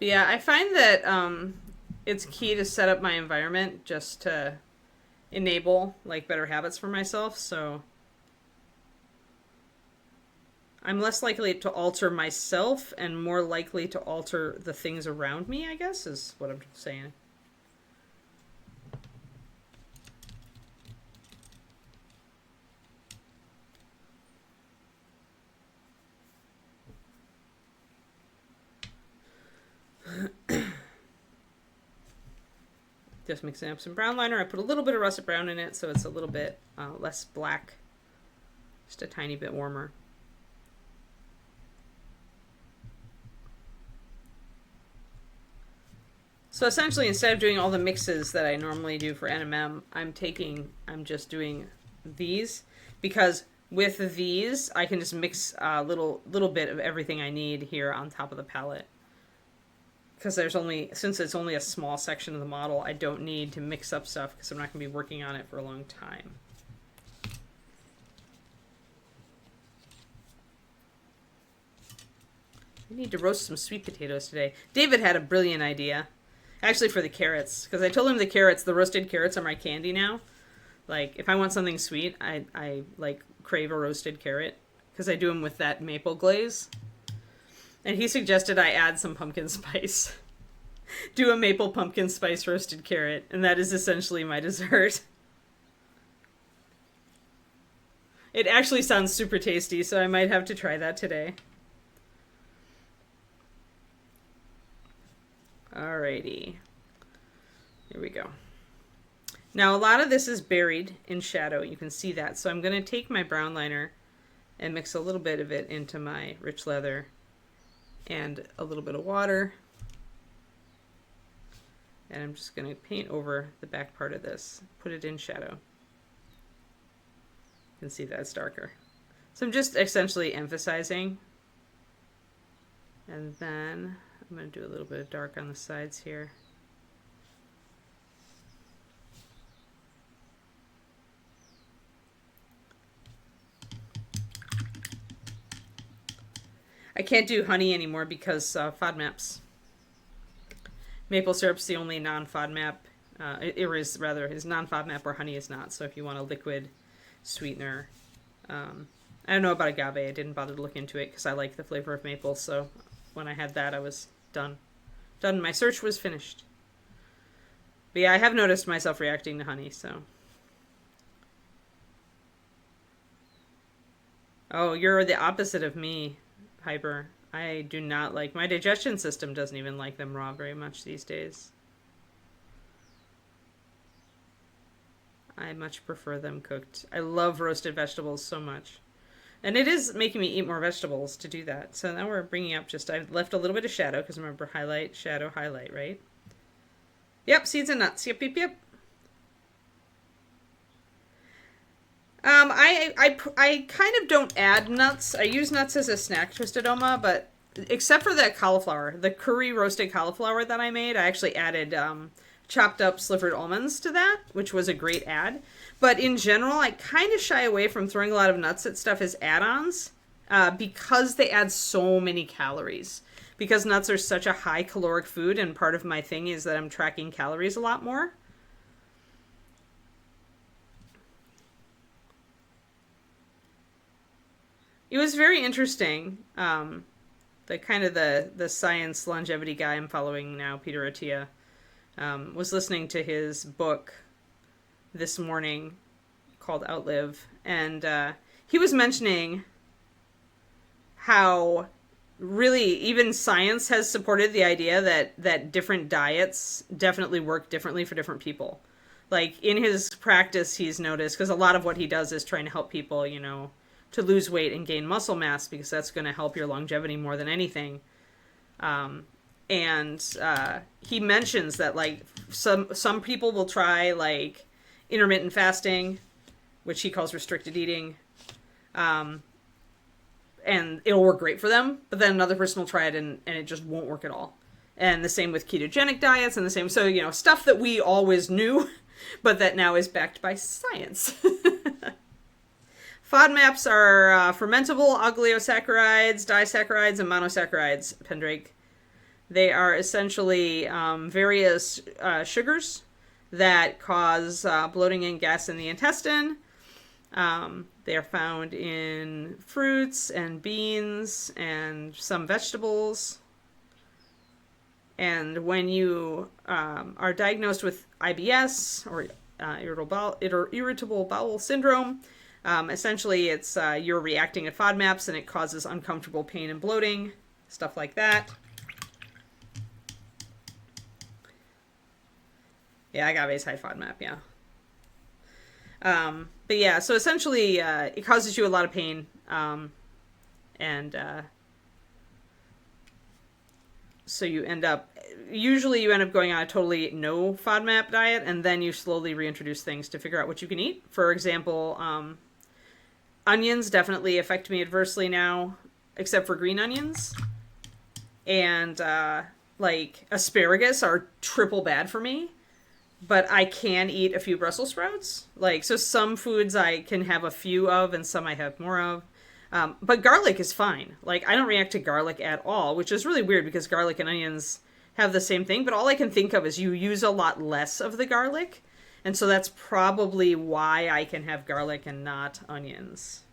But yeah, I find that it's key to set up my environment just to enable like better habits for myself. So I'm less likely to alter myself and more likely to alter the things around me, I guess, is what I'm saying. Just mixing up some brown liner. I put a little bit of russet brown in it so it's a little bit less black. Just a tiny bit warmer. So essentially, instead of doing all the mixes that I normally do for NMM, I'm just doing these, because with these, I can just mix a little bit of everything I need here on top of the palette. Because since it's only a small section of the model, I don't need to mix up stuff because I'm not going to be working on it for a long time. I need to roast some sweet potatoes today. David had a brilliant idea. Actually, for the carrots, because I told him the roasted carrots are my candy now. Like, if I want something sweet, I like crave a roasted carrot, because I do them with that maple glaze. And he suggested I add some pumpkin spice. Do a maple pumpkin spice roasted carrot, and that is essentially my dessert. It actually sounds super tasty, so I might have to try that today. Alrighty. Here we go. Now, a lot of this is buried in shadow. You can see that. So I'm going to take my brown liner and mix a little bit of it into my rich leather and a little bit of water. And I'm just going to paint over the back part of this. Put it in shadow. You can see that it's darker. So I'm just essentially emphasizing. And then I'm going to do a little bit of dark on the sides here. I can't do honey anymore because FODMAPs. Maple syrup's the only non-FODMAP. Is non-FODMAP or honey is not. So if you want a liquid sweetener, I don't know about agave. I didn't bother to look into it because I like the flavor of maple. So when I had that, I was done. My search was finished. But yeah, I have noticed myself reacting to honey, so. Oh, you're the opposite of me, Hyper. I do not like, my digestion system doesn't even like them raw very much these days. I much prefer them cooked. I love roasted vegetables so much. And it is making me eat more vegetables to do that. So now we're bringing up I left a little bit of shadow, because remember, highlight, shadow, highlight, right? Yep, seeds and nuts. Yep. I kind of don't add nuts. I use nuts as a snack twistedoma, but except for that cauliflower, the curry roasted cauliflower that I made, I actually added chopped up slivered almonds to that, which was a great add. But in general, I kind of shy away from throwing a lot of nuts at stuff as add-ons because they add so many calories. Because nuts are such a high caloric food, and part of my thing is that I'm tracking calories a lot more. It was very interesting. The science longevity guy I'm following now, Peter Attia, was listening to his book this morning called Outlive, and he was mentioning how really even science has supported the idea that different diets definitely work differently for different people. Like in his practice, he's noticed, because a lot of what he does is trying to help people, to lose weight and gain muscle mass, because that's going to help your longevity more than anything. He mentions that like some people will try like intermittent fasting, which he calls restricted eating, and it'll work great for them. But then another person will try it and it just won't work at all. And the same with ketogenic diets, and the same, so stuff that we always knew, but that now is backed by science. FODMAPs are fermentable oligosaccharides, disaccharides, and monosaccharides, Pendrake. They are essentially various sugars that cause bloating and gas in the intestine. They are found in fruits and beans and some vegetables. And when you are diagnosed with IBS or irritable bowel syndrome, essentially it's you're reacting to FODMAPs and it causes uncomfortable pain and bloating, stuff like that. Yeah, agave's high FODMAP, yeah. But yeah, so essentially it causes you a lot of pain, and so usually you end up going on a totally no FODMAP diet, and then you slowly reintroduce things to figure out what you can eat. For example, onions definitely affect me adversely now, except for green onions. And like asparagus are triple bad for me. But I can eat a few Brussels sprouts. Like, so some foods I can have a few of and some I have more of. But garlic is fine. Like, I don't react to garlic at all, which is really weird because garlic and onions have the same thing. But all I can think of is you use a lot less of the garlic. And so that's probably why I can have garlic and not onions.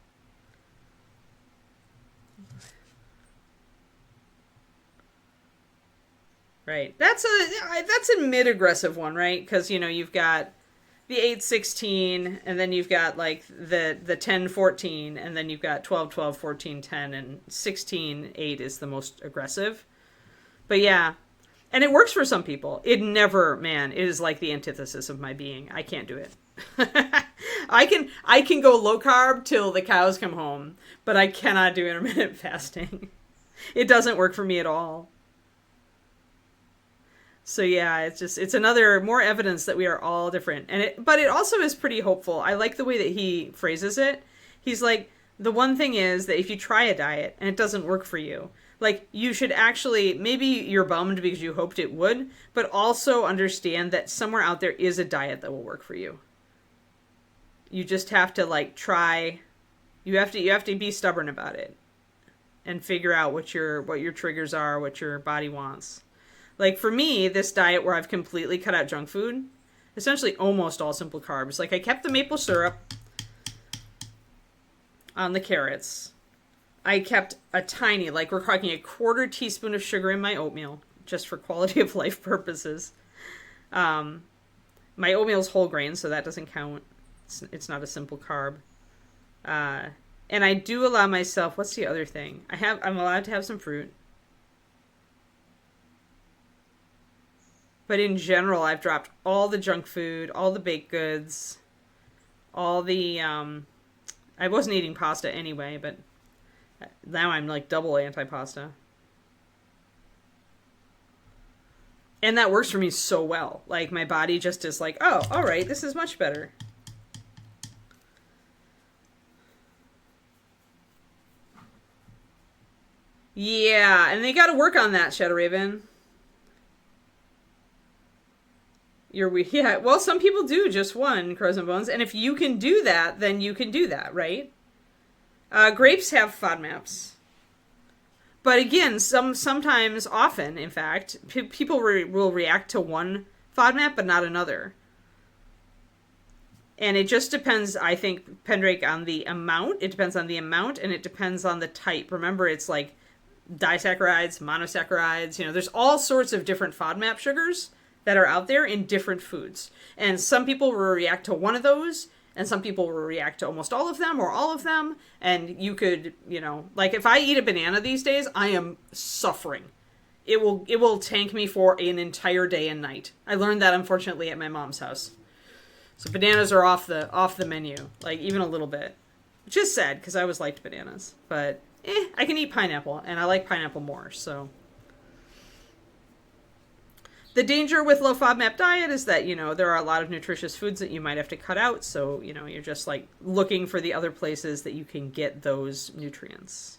Right. That's a mid-aggressive one, right? Because, you know, you've got the 8-16, and then you've got, like, the 10-14, and then you've got 12-12, 14-10, and 16-8 is the most aggressive. But, yeah. And it works for some people. It is like the antithesis of my being. I can't do it. I can go low-carb till the cows come home, but I cannot do intermittent fasting. It doesn't work for me at all. So yeah, it's another more evidence that we are all different. But it also is pretty hopeful. I like the way that he phrases it. He's like, the one thing is that if you try a diet and it doesn't work for you, like you should actually, maybe you're bummed because you hoped it would, but also understand that somewhere out there is a diet that will work for you. You just have to like try, you have to be stubborn about it and figure out what your triggers are, what your body wants. Like, for me, this diet where I've completely cut out junk food, essentially almost all simple carbs. Like, I kept the maple syrup on the carrots. I kept a tiny, like, we're talking a 1/4 teaspoon of sugar in my oatmeal, just for quality of life purposes. My oatmeal's whole grain, so that doesn't count. It's not a simple carb. And I do allow myself, what's the other thing? I'm allowed to have some fruit. But in general, I've dropped all the junk food, all the baked goods, all the, I wasn't eating pasta anyway, but now I'm like double anti-pasta. And that works for me so well. Like, my body just is like, oh, all right, this is much better. Yeah, and they got to work on that, Shadow Raven. Yeah, well, some people do just one, Crows and Bones, and if you can do that, then you can do that, right? Grapes have FODMAPs. But again, sometimes, often, in fact, people will react to one FODMAP, but not another. And it just depends, I think, Pendrake, on the amount. It depends on the amount, and it depends on the type. Remember, it's like disaccharides, monosaccharides, there's all sorts of different FODMAP sugars that are out there in different foods. And some people will react to one of those, and some people will react to almost all of them or all of them. And you could, like if I eat a banana these days, I am suffering. It will tank me for an entire day and night. I learned that, unfortunately, at my mom's house. So bananas are off the menu, like even a little bit. Which is sad, because I always liked bananas. But, I can eat pineapple, and I like pineapple more, so. The danger with low FODMAP diet is that, there are a lot of nutritious foods that you might have to cut out. So, you're just like looking for the other places that you can get those nutrients.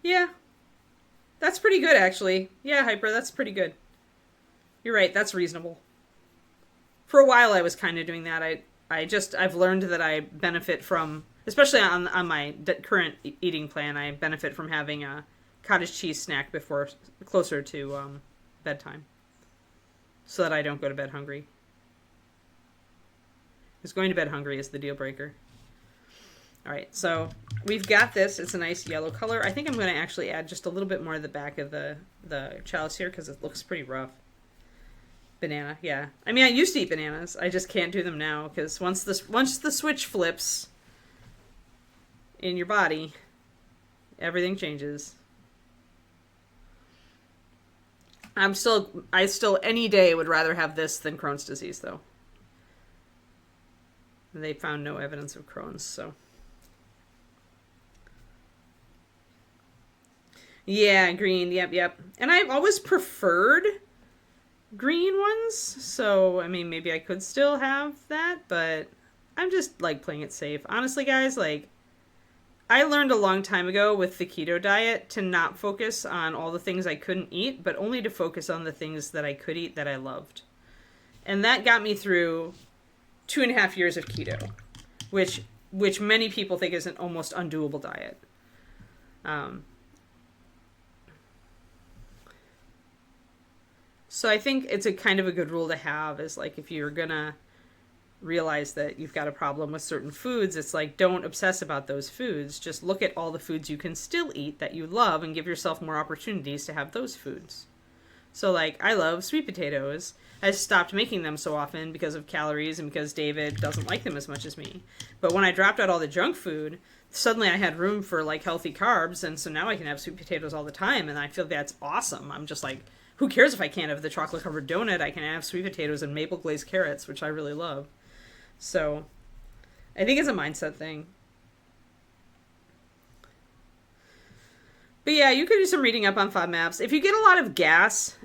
Yeah. That's pretty good, actually. Yeah, Hyper, that's pretty good. You're right, that's reasonable. for a while I was kind of doing that. I've learned that I benefit from, especially on my current eating plan, I benefit from having a cottage cheese snack before, closer to bedtime, so that I don't go to bed hungry. Because going to bed hungry is the deal breaker. All right, so we've got this. It's a nice yellow color. I think I'm going to actually add just a little bit more to the back of the chalice here because it looks pretty rough. Banana, yeah. I mean, I used to eat bananas. I just can't do them now because once the switch flips in your body, everything changes. I still any day would rather have this than Crohn's disease, though. They found no evidence of Crohn's, so. Yeah, green, yep. And I've always preferred green ones, so, I mean, maybe I could still have that, but I'm just, like, playing it safe. Honestly, guys, like, I learned a long time ago with the keto diet to not focus on all the things I couldn't eat, but only to focus on the things that I could eat that I loved. And that got me through 2.5 years of keto, which many people think is an almost undoable diet. So I think it's a kind of a good rule to have is like if you're gonna realize that you've got a problem with certain foods, it's like don't obsess about those foods. Just look at all the foods you can still eat that you love and give yourself more opportunities to have those foods. So like I love sweet potatoes. I stopped making them so often because of calories and because David doesn't like them as much as me. But when I dropped out all the junk food, suddenly I had room for like healthy carbs, and so now I can have sweet potatoes all the time, and I feel that's awesome. I'm just like, who cares if I can't have the chocolate covered donut? I can have sweet potatoes and maple glazed carrots, which I really love. So I think it's a mindset thing. But yeah, you could do some reading up on FODMAPs. If you get a lot of gas,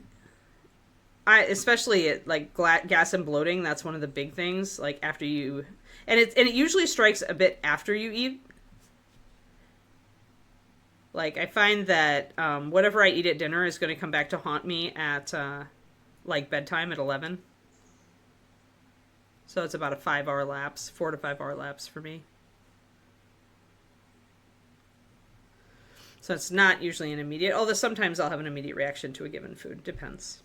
especially like gas and bloating, that's one of the big things. Like after you, and it usually strikes a bit after you eat. Like I find that whatever I eat at dinner is going to come back to haunt me at like bedtime at 11. So it's about a 5-hour lapse, 4 to 5 hour lapse for me. So it's not usually an immediate, although sometimes I'll have an immediate reaction to a given food. Depends.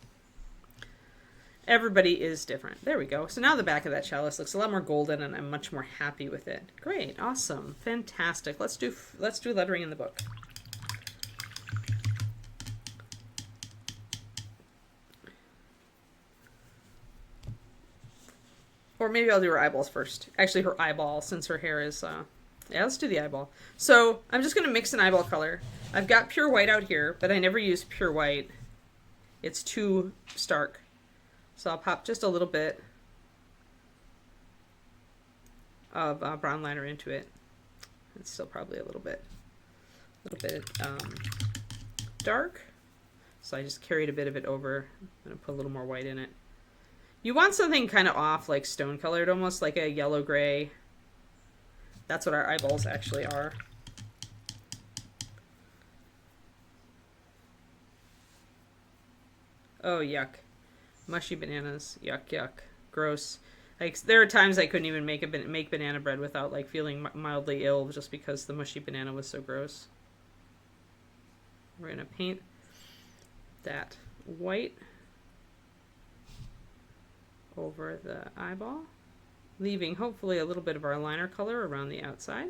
Everybody is different. There we go. So now the back of that chalice looks a lot more golden, and I'm much more happy with it. Great. Awesome. Fantastic. Let's do lettering in the book. Or maybe I'll do her eyeballs first. Actually, her eyeball, since her hair is... yeah, let's do the eyeball. So I'm just going to mix an eyeball color. I've got pure white out here, but I never use pure white. It's too stark. So I'll pop just a little bit of brown liner into it. It's still probably a little bit dark. So I just carried a bit of it over. I'm going to put a little more white in it. You want something kind of off, like stone colored, almost like a yellow gray. That's what our eyeballs actually are. Oh, yuck. Mushy bananas. Yuck, yuck. Gross. Like, there are times I couldn't even make banana bread without, like, feeling mildly ill just because the mushy banana was so gross. We're going to paint that white over the eyeball, leaving hopefully a little bit of our liner color around the outside.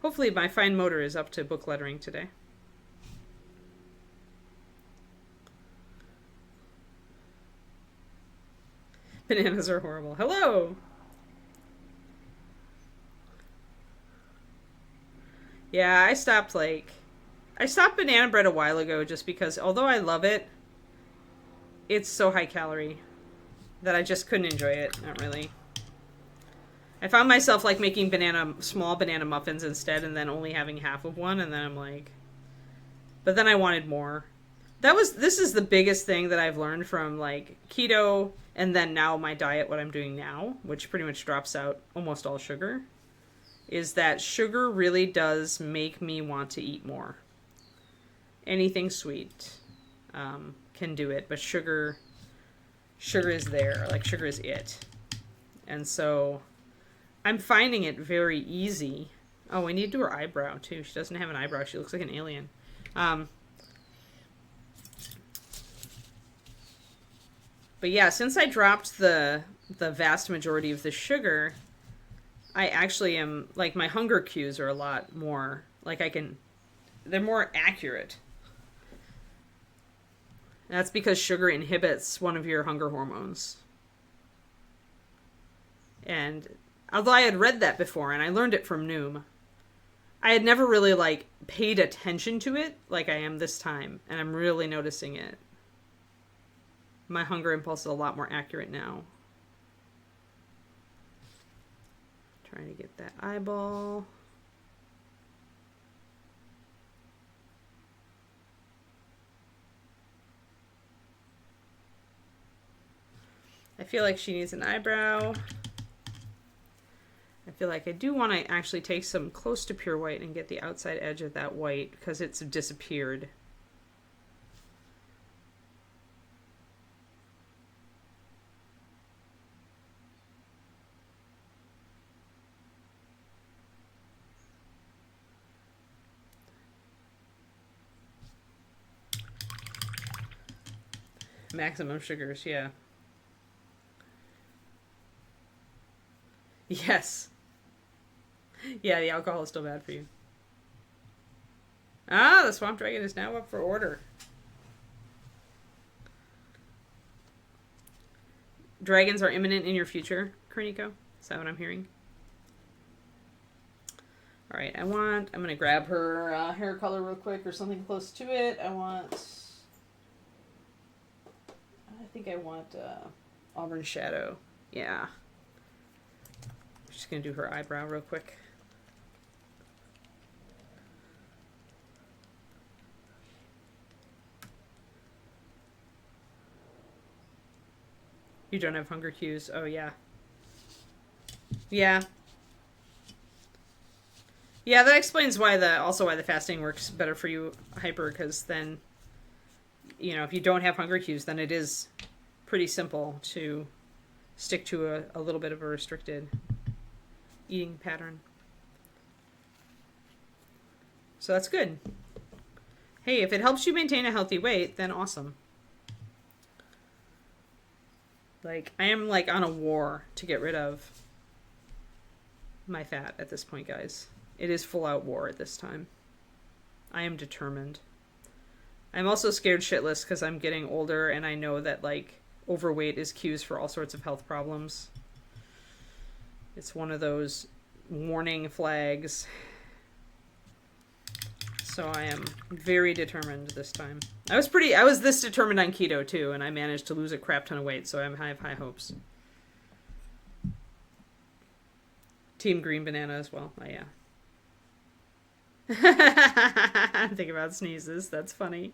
Hopefully my fine motor is up to book lettering today. Bananas are horrible. Hello! Yeah, I stopped banana bread a while ago just because although I love it, it's so high calorie that I just couldn't enjoy it. Not really. I found myself like making small banana muffins instead and then only having half of one, and then I'm like, but then I wanted more. This is the biggest thing that I've learned from like keto and then now my diet, what I'm doing now, which pretty much drops out almost all sugar, is that sugar really does make me want to eat more. Anything sweet. can do it, but sugar is there. Like, sugar is it. And so I'm finding it very easy. Oh, we need to do her eyebrow, too. She doesn't have an eyebrow. She looks like an alien. But yeah, since I dropped the vast majority of the sugar, I actually am, like, my hunger cues are a lot more, like, they're more accurate. That's because sugar inhibits one of your hunger hormones. And although I had read that before, and I learned it from Noom, I had never really, like, paid attention to it like I am this time, and I'm really noticing it. My hunger impulse is a lot more accurate now. Trying to get that eyeball. I feel like she needs an eyebrow. I feel like I do want to actually take some close to pure white and get the outside edge of that white because it's disappeared. Maximum sugars, yeah. Yes. Yeah, the alcohol is still bad for you. Ah, the swamp dragon is now up for order. Dragons are imminent in your future, Kerniko. Is that what I'm hearing? All right, I'm going to grab her hair color real quick or something close to it. I think I want auburn shadow. Yeah. Just going to do her eyebrow real quick. You don't have hunger cues. Oh, yeah. Yeah. Yeah, that explains why the fasting works better for you, Hyper, because then, you know, if you don't have hunger cues, then it is pretty simple to stick to a little bit of a restricted eating pattern. So that's good. Hey, if it helps you maintain a healthy weight, then awesome. Like, I am, like, on a war to get rid of my fat at this point, guys. It is full-out war at this time. I am determined. I'm also scared shitless because I'm getting older and I know that, like, overweight is cues for all sorts of health problems. It's one of those warning flags. So I am very determined this time. I was this determined on keto too, and I managed to lose a crap ton of weight, so I have high hopes. Team green banana as well. Oh, yeah. Think about sneezes. That's funny.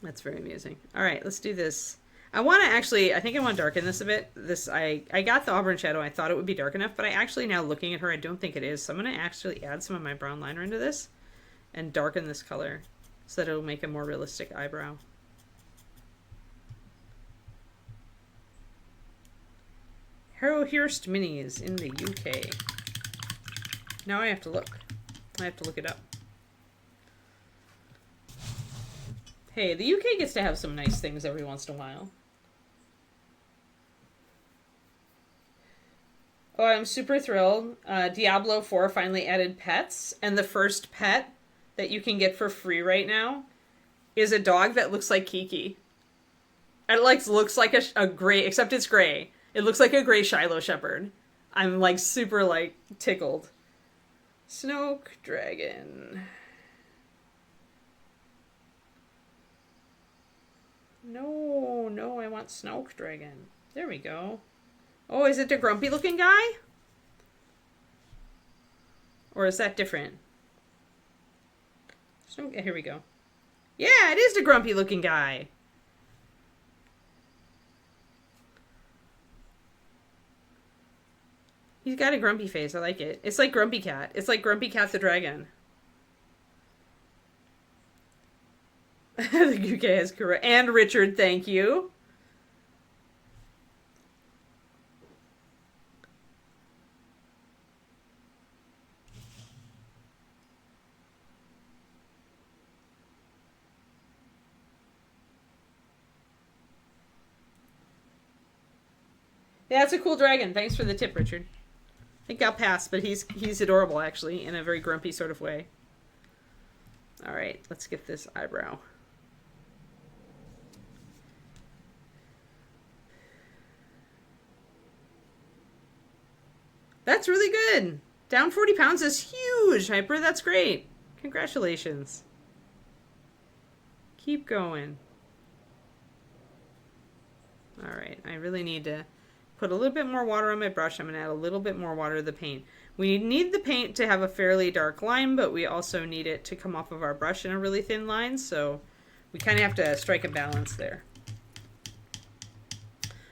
That's very amusing. All right, let's do this. I think I want to darken this a bit. I got the auburn shadow. I thought it would be dark enough, but I actually, now looking at her, I don't think it is. So I'm going to actually add some of my brown liner into this and darken this color so that it'll make a more realistic eyebrow. Harrowhurst Minis in the UK. Now I have to look. I have to look it up. Hey, the UK gets to have some nice things every once in a while. Oh, I'm super thrilled. Diablo 4 finally added pets, and the first pet that you can get for free right now is a dog that looks like Kiki. It looks like a gray, except it's gray. It looks like a gray Shiloh Shepherd. I'm like super like tickled. Snoke Dragon. No, I want Snoke Dragon. There we go. Oh, is it the grumpy looking guy? Or is that different? Here we go. Yeah, it is the grumpy looking guy. He's got a grumpy face. I like it. It's like Grumpy Cat. It's like Grumpy Cat the Dragon. The UK has correct. And Richard, thank you. Yeah, that's a cool dragon. Thanks for the tip, Richard. I think I'll pass, but he's adorable, actually, in a very grumpy sort of way. All right, let's get this eyebrow. That's really good. Down 40 pounds is huge, Hyper. That's great. Congratulations. Keep going. All right, I really need to put a little bit more water on my brush. I'm going to add a little bit more water to the paint. We need the paint to have a fairly dark line, but we also need it to come off of our brush in a really thin line, so we kind of have to strike a balance there.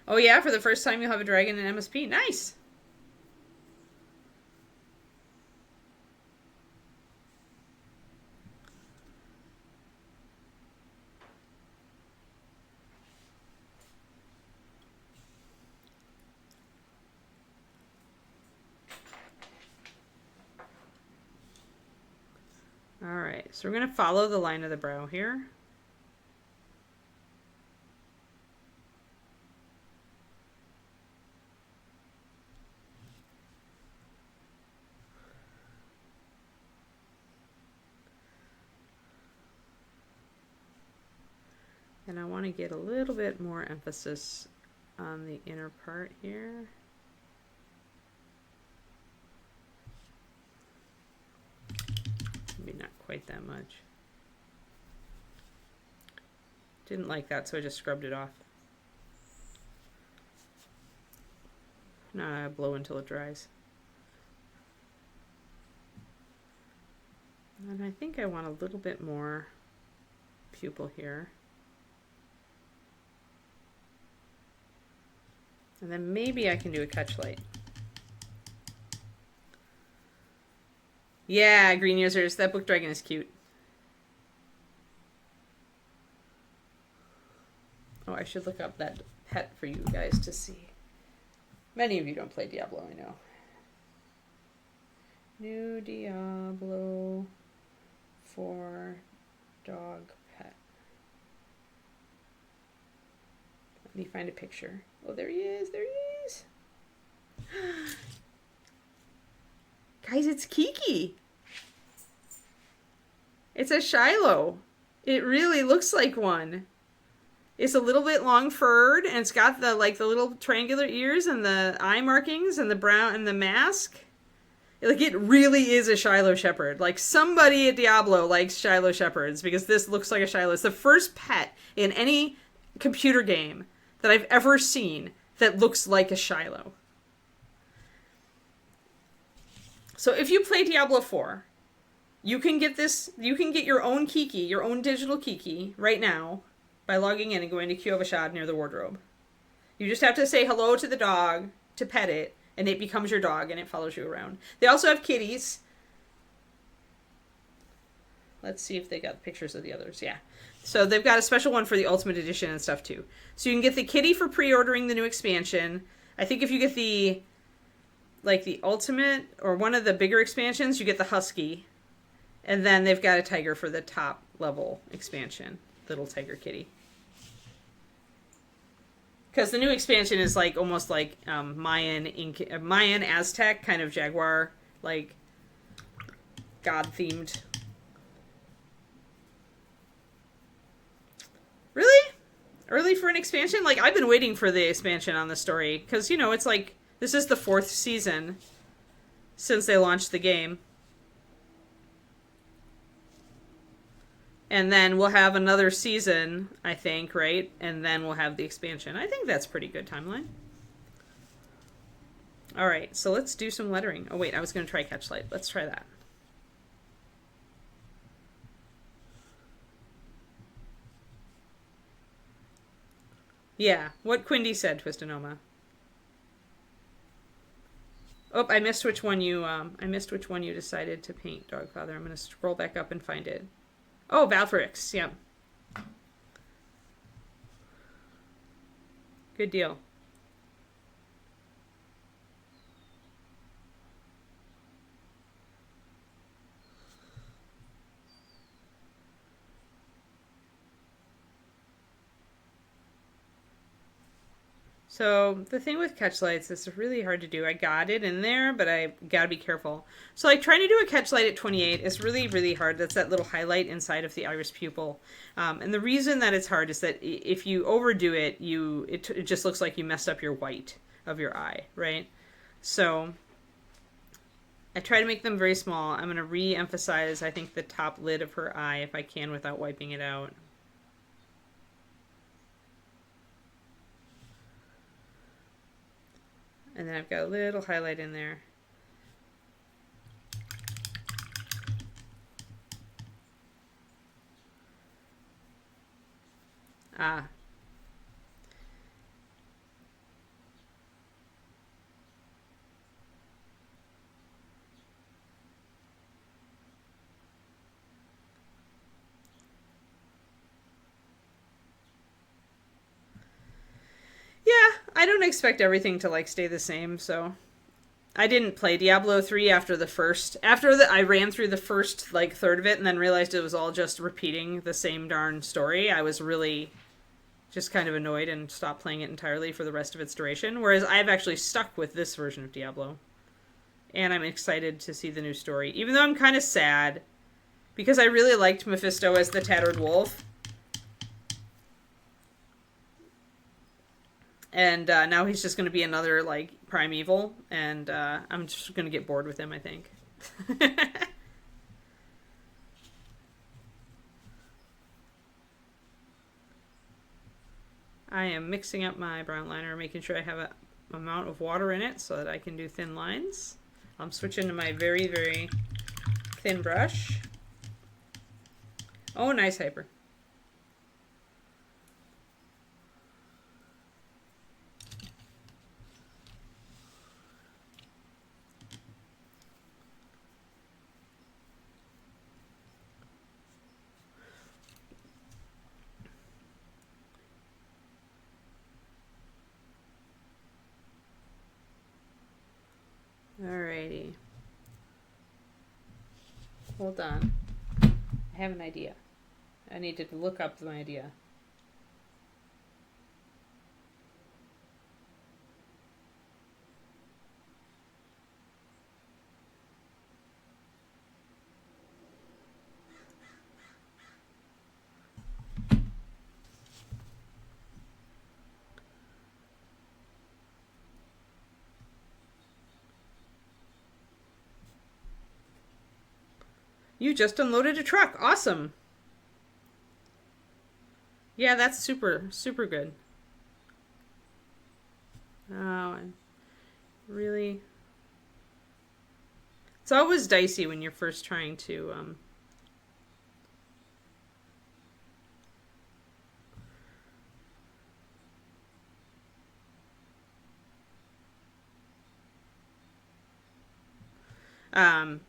Oh yeah, for the first time you'll have a dragon in MSP. Nice! Alright, so we're going to follow the line of the brow here. And I want to get a little bit more emphasis on the inner part here. Maybe not quite that much. Didn't like that, so I just scrubbed it off. Now I blow until it dries. And I think I want a little bit more pupil here. And then maybe I can do a catch light. Yeah, green users, that book dragon is cute. Oh, I should look up that pet for you guys to see. Many of you don't play Diablo, I know. New Diablo for dog pet. Let me find a picture. Oh, there he is. There he is. Guys, it's Kiki. It's a Shiloh. It really looks like one. It's a little bit long furred, and it's got the the little triangular ears and the eye markings and the brown and the mask. Like, it really is a Shiloh Shepherd. Like, somebody at Diablo likes Shiloh Shepherds because this looks like a Shiloh. It's the first pet in any computer game that I've ever seen that looks like a Shiloh. So if you play Diablo 4, you can get your own Kiki, your own digital Kiki right now by logging in and going to Kyovashad near the wardrobe. You just have to say hello to the dog to pet it, and it becomes your dog and it follows you around. They also have kitties. Let's see if they got pictures of the others. Yeah. So they've got a special one for the Ultimate Edition and stuff too. So you can get the kitty for pre-ordering the new expansion. I think if you get the Ultimate or one of the bigger expansions, you get the Husky. And then they've got a tiger for the top level expansion. Little tiger kitty. Because the new expansion is almost like Mayan Aztec kind of jaguar, like god-themed. Really? Early for an expansion? Like, I've been waiting for the expansion on the story. Because, it's like, this is the 4th season since they launched the game. And then we'll have another season, I think, right? And then we'll have the expansion. I think that's a pretty good timeline. All right, so let's do some lettering. Oh, wait, I was going to try Catchlight. Let's try that. Yeah, what Quindy said, Twistonoma. Oh, I missed which one you decided to paint, Dogfather. I'm going to scroll back up and find it. Oh, Valfrix, yeah. Good deal. So the thing with catch lights is really hard to do. I got it in there, but I got to be careful. So like trying to do a catch light at 28 is really, really hard. That's that little highlight inside of the iris pupil. And the reason that it's hard is that if you overdo it, it just looks like you messed up your white of your eye, right? So I try to make them very small. I'm going to re-emphasize, I think, the top lid of her eye if I can without wiping it out. And then I've got a little highlight in there. Ah. Yeah, I don't expect everything to like stay the same, so I didn't play Diablo 3 after I ran through the first like third of it and then realized it was all just repeating the same darn story. I was really just kind of annoyed and stopped playing it entirely for the rest of its duration, whereas I've actually stuck with this version of Diablo. And I'm excited to see the new story, even though I'm kind of sad because I really liked Mephisto as the Tattered Wolf. And now he's just going to be another, like, primeval, and I'm just going to get bored with him, I think. I am mixing up my brown liner, making sure I have an amount of water in it so that I can do thin lines. I'm switching to my very, very thin brush. Oh, nice, Hyper. Alrighty. Hold on. I have an idea. I need to look up my idea. You just unloaded a truck. Awesome. Yeah, that's super, super good. Oh, really? It's always dicey when you're first trying to,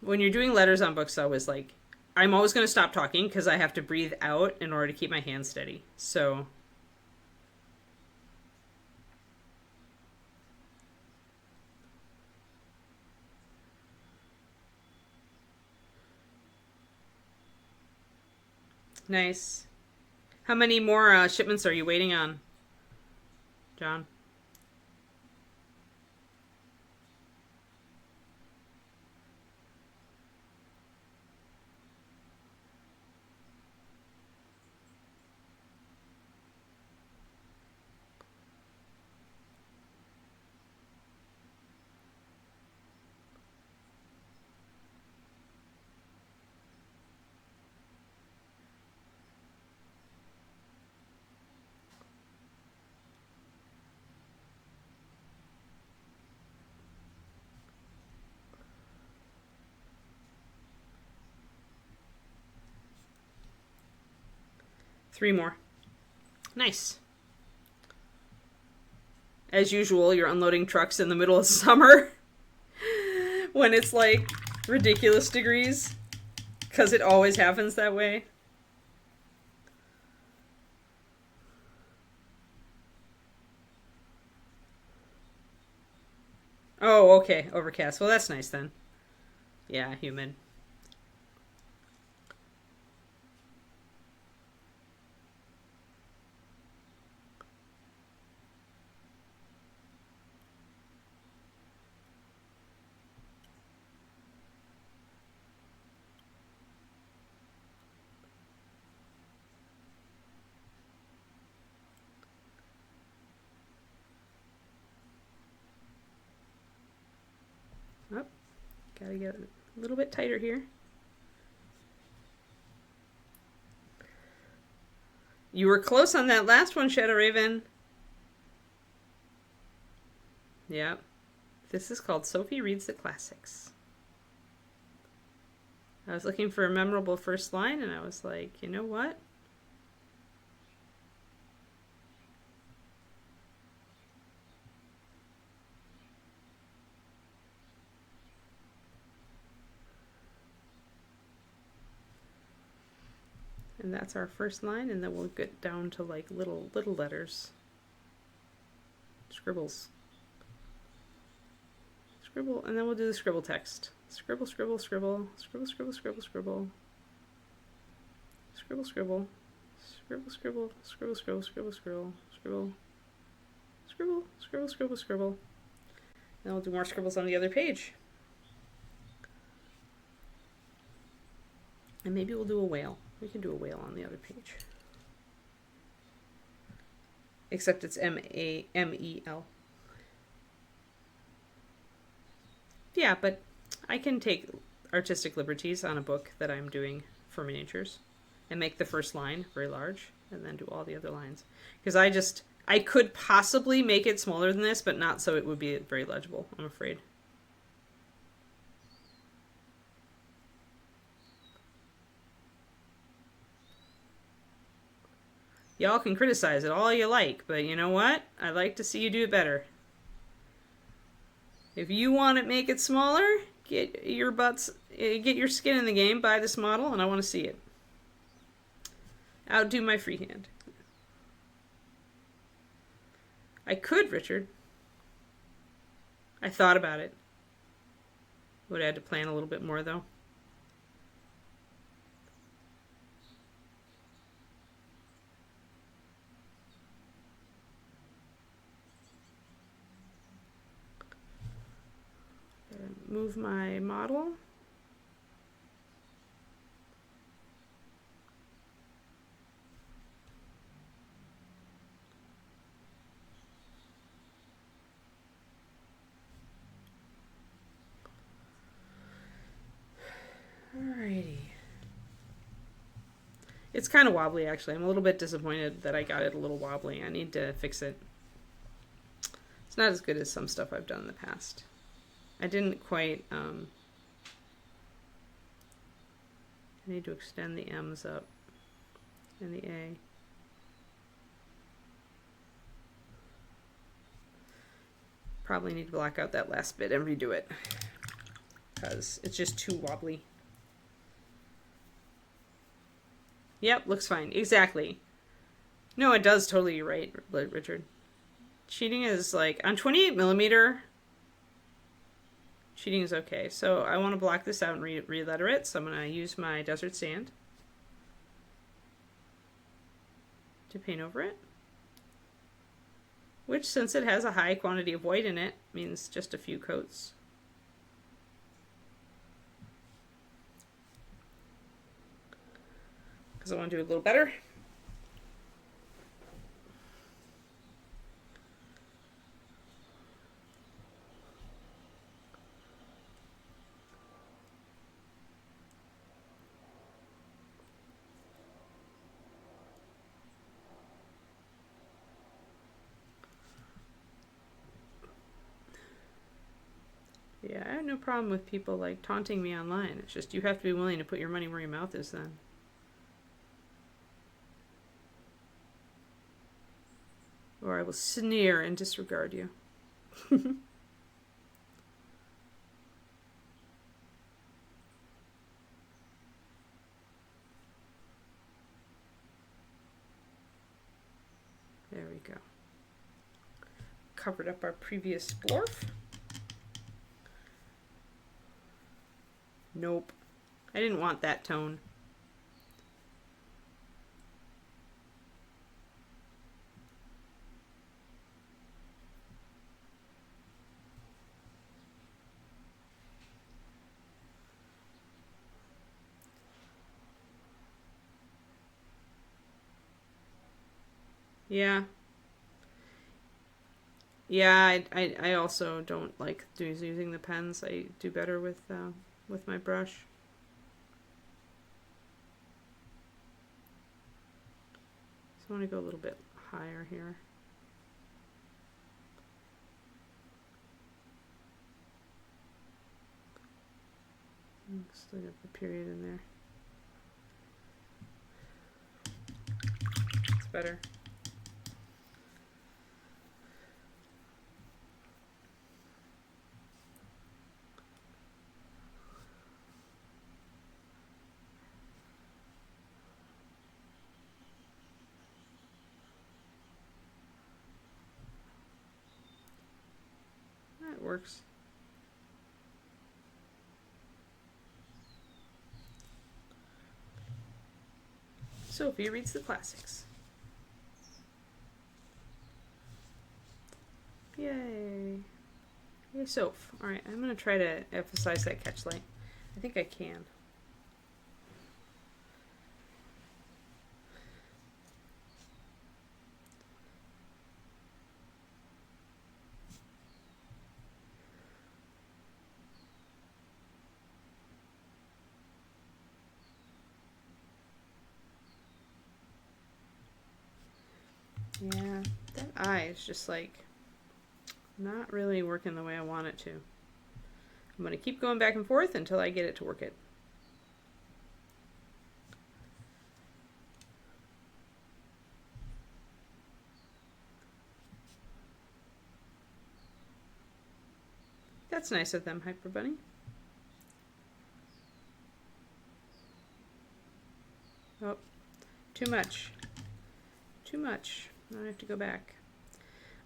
when you're doing letters on books, though, is like, I'm always going to stop talking because I have to breathe out in order to keep my hands steady. So, nice. How many more shipments are you waiting on, John? Three more. Nice. As usual, you're unloading trucks in the middle of summer when it's like ridiculous degrees because it always happens that way. Oh, okay. Overcast. Well, that's nice then. Yeah, humid. Oh, gotta get a little bit tighter here. You were close on that last one, Shadow Raven. Yeah. This is called Sophie Reads the Classics. I was looking for a memorable first line, and I was like, you know what? And that's our first line, and then we'll get down to like little letters. Scribbles. Scribble, and then we'll do the scribble text. Scribble, scribble, scribble, scribble, scribble, scribble, scribble. Scribble, scribble. Scribble, scribble, scribble, scribble, scribble, scribble, scribble. Scribble, scribble, scribble, scribble. Then we'll do more scribbles on the other page. And maybe we'll do a whale. We can do a whale on the other page. Except it's M-A-M-E-L. Yeah, but I can take artistic liberties on a book that I'm doing for miniatures and make the first line very large and then do all the other lines. Because I could possibly make it smaller than this, but not so it would be very legible, I'm afraid. Y'all can criticize it all you like, but you know what? I'd like to see you do it better. If you want to make it smaller, get your skin in the game, buy this model, and I want to see it. Outdo my freehand. I could, Richard. I thought about it. Would have had to plan a little bit more, though. Move my model. Alrighty. It's kind of wobbly, actually. I'm a little bit disappointed that I got it a little wobbly. I need to fix it. It's not as good as some stuff I've done in the past. I didn't quite, I need to extend the M's up and the A. Probably need to block out that last bit and redo it because it's just too wobbly. Yep, looks fine. Exactly. No, it does totally, you're right, Richard. Cheating is like, on 28mm, cheating is okay. So I want to block this out and re-letter it. So I'm going to use my desert sand to paint over it. Which, since it has a high quantity of white in it, means just a few coats. Because I want to do a little better. Yeah, I have no problem with people like taunting me online. It's just you have to be willing to put your money where your mouth is then. Or I will sneer and disregard you. There we go. Covered up our previous splorf. Nope. I didn't want that tone. Yeah. Yeah, I also don't like using the pens. I do better with my brush. So I want to go a little bit higher here. Still got the period in there. It's better. That works. Sophie reads the classics. Yay. Yay, Soph. Alright, I'm going to try to emphasize that catch light. I think I can. Yeah, that eye is just like not really working the way I want it to. I'm going to keep going back and forth until I get it to work it. That's nice of them, Hyper Bunny. Oh, too much. Too much. Now I have to go back.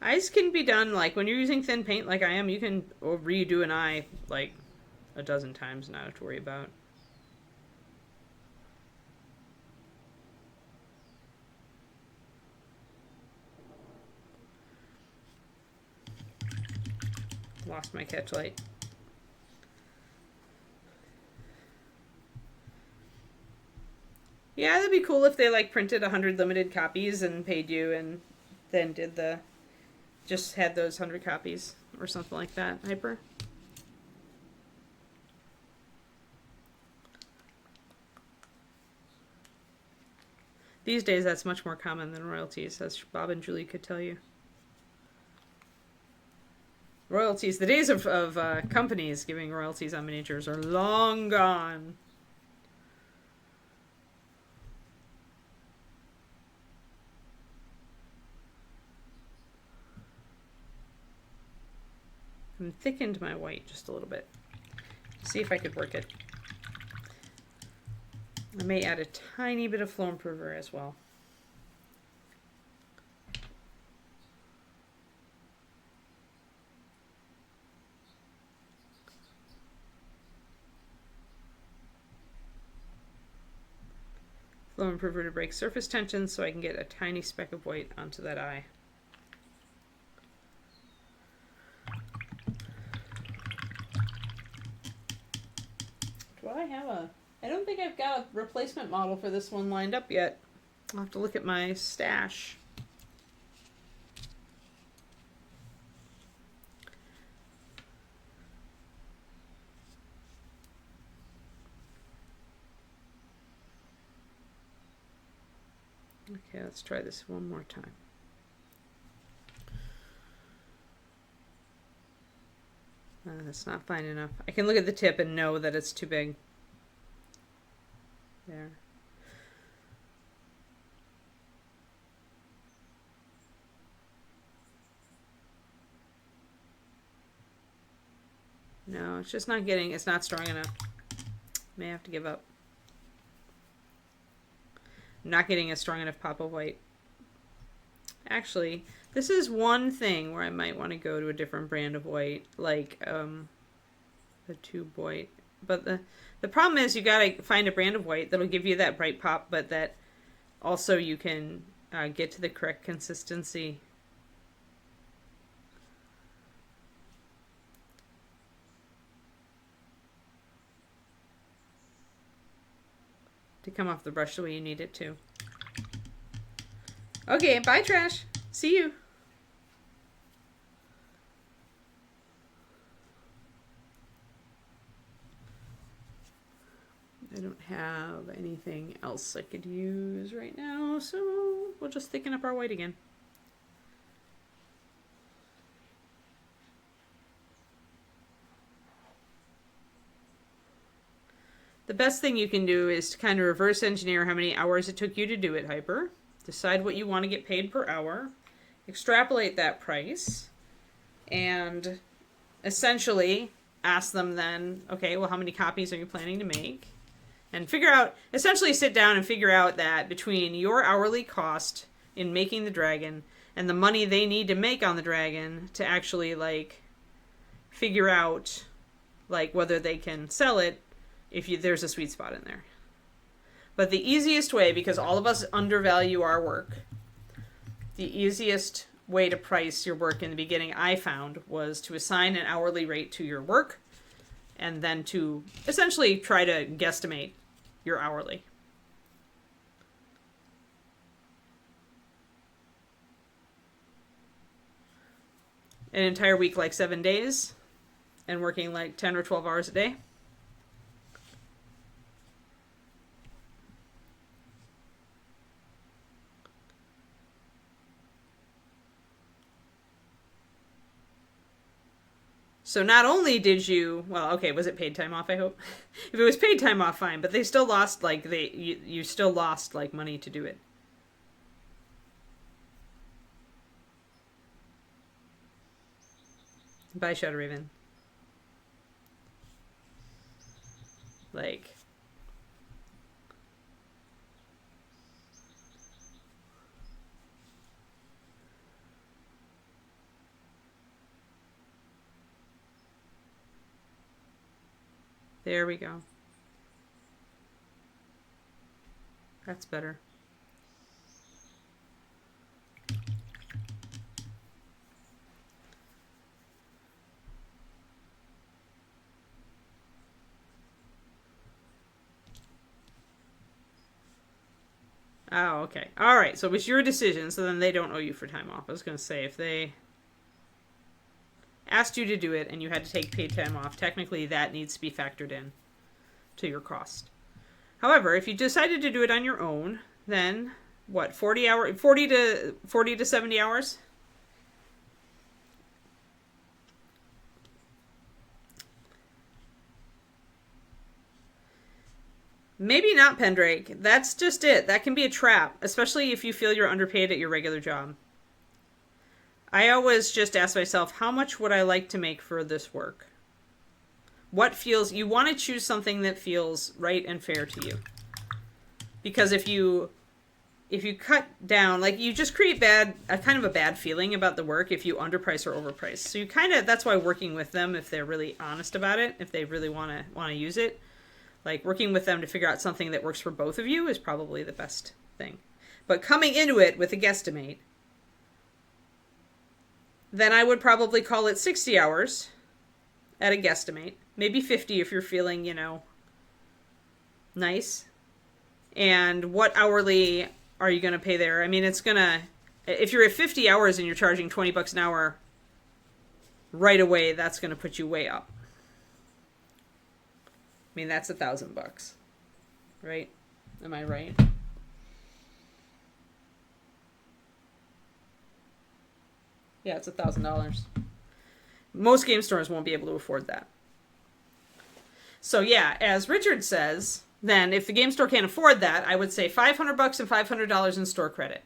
Eyes can be done, like, when you're using thin paint like I am, you can redo an eye, like, a dozen times and not have to worry about. Lost my catch light. Yeah, that'd be cool if they, like, printed 100 limited copies and paid you and then did the... just had those 100 copies or something like that. Hyper? These days, that's much more common than royalties, as Bob and Julie could tell you. Royalties, the days of companies giving royalties on miniatures are long gone. And thickened my white just a little bit. See if I could work it. I may add a tiny bit of flow improver as well. Flow improver to break surface tension so I can get a tiny speck of white onto that eye. Do I have a... I don't think I've got a replacement model for this one lined up yet. I'll have to look at my stash. Okay, let's try this one more time. That's not fine enough. I can look at the tip and know that it's too big. There. No, it's just not getting, it's not strong enough. May have to give up. I'm not getting a strong enough pop of white. Actually, this is one thing where I might want to go to a different brand of white, like the tube white. But the problem is you gotta find a brand of white that'll give you that bright pop, but that also you can get to the correct consistency. To come off the brush the way you need it to. Okay, bye trash. See you. I don't have anything else I could use right now, so we'll just thicken up our white again. The best thing you can do is to kind of reverse engineer how many hours it took you to do it, Hyper. Decide what you want to get paid per hour. Extrapolate that price. And essentially ask them then, okay, well, how many copies are you planning to make? And figure out, essentially sit down and figure out that between your hourly cost in making the dragon and the money they need to make on the dragon to actually, like, figure out, like, whether they can sell it, if there's a sweet spot in there. But the easiest way, because all of us undervalue our work, the easiest way to price your work in the beginning I found was to assign an hourly rate to your work and then to essentially try to guesstimate your hourly. An entire week, like 7 days, and working like 10 or 12 hours a day. So not only did you, well, okay, was it paid time off, I hope? If it was paid time off, fine, but they still lost, like, you still lost, like, money to do it. Bye, Shadow Raven. Like... There we go. That's better. Oh, okay. All right, so it was your decision, so then they don't owe you for time off. I was going to say, if they asked you to do it and you had to take paid time off, technically that needs to be factored in to your cost. However, if you decided to do it on your own, then what, 40 to 70 hours? Maybe not, Pendrake. That's just it. That can be a trap, especially if you feel you're underpaid at your regular job. I always just ask myself, how much would I like to make for this work? What feels... You want to choose something that feels right and fair to you. Because if you cut down, like, you just create a kind of a bad feeling about the work if you underprice or overprice. So you kind of... That's why working with them, if they're really honest about it, if they really want to use it, like, working with them to figure out something that works for both of you is probably the best thing. But coming into it with a guesstimate, then I would probably call it 60 hours at a guesstimate. Maybe 50 if you're feeling, nice. And what hourly are you going to pay there? I mean, it's going to... If you're at 50 hours and you're charging $20 an hour right away, that's going to put you way up. I mean, that's $1,000, right? Am I right? Yeah, it's $1,000. Most game stores won't be able to afford that. So yeah, as Richard says, then if the game store can't afford that, I would say $500 and $500 in store credit.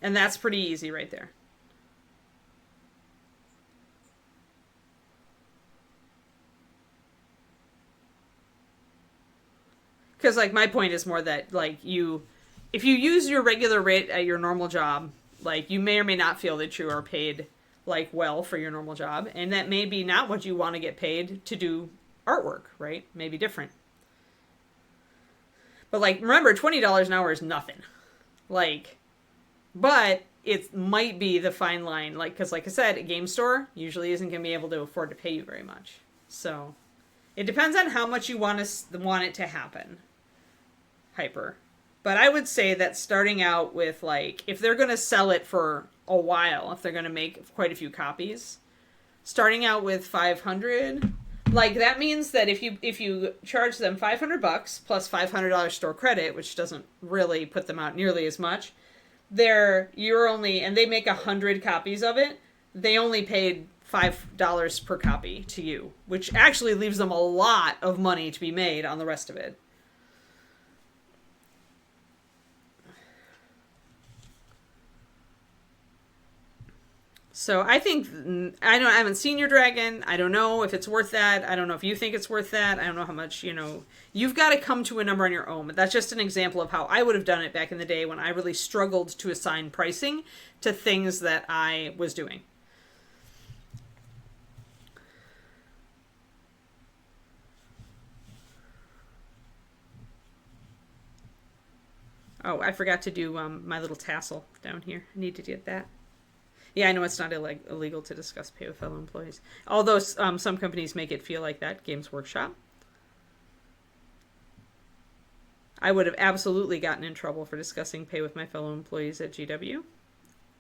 And that's pretty easy right there. Because, like, my point is more that, like, if you use your regular rate at your normal job, like, you may or may not feel that you are paid, like well for your normal job, and that may be not what you want to get paid to do artwork, right? Maybe different. But like, remember, $20 an hour is nothing. Like, but it might be the fine line, like, because like I said, a game store usually isn't going to be able to afford to pay you very much. So it depends on how much you want it to happen. Hyper. But I would say that starting out with, like, if they're going to sell it for a while, if they're going to make quite a few copies, starting out with 500, like, that means that if you charge them $500 plus $500 store credit, which doesn't really put them out nearly as much, and they make 100 copies of it, they only paid $5 per copy to you, which actually leaves them a lot of money to be made on the rest of it. So I think, I haven't seen your dragon. I don't know if it's worth that. I don't know if you think it's worth that. I don't know how much, you've got to come to a number on your own. But that's just an example of how I would have done it back in the day when I really struggled to assign pricing to things that I was doing. Oh, I forgot to do my little tassel down here. I need to get that. Yeah, I know it's not illegal to discuss pay with fellow employees. Although some companies make it feel like that. Games Workshop. I would have absolutely gotten in trouble for discussing pay with my fellow employees at GW.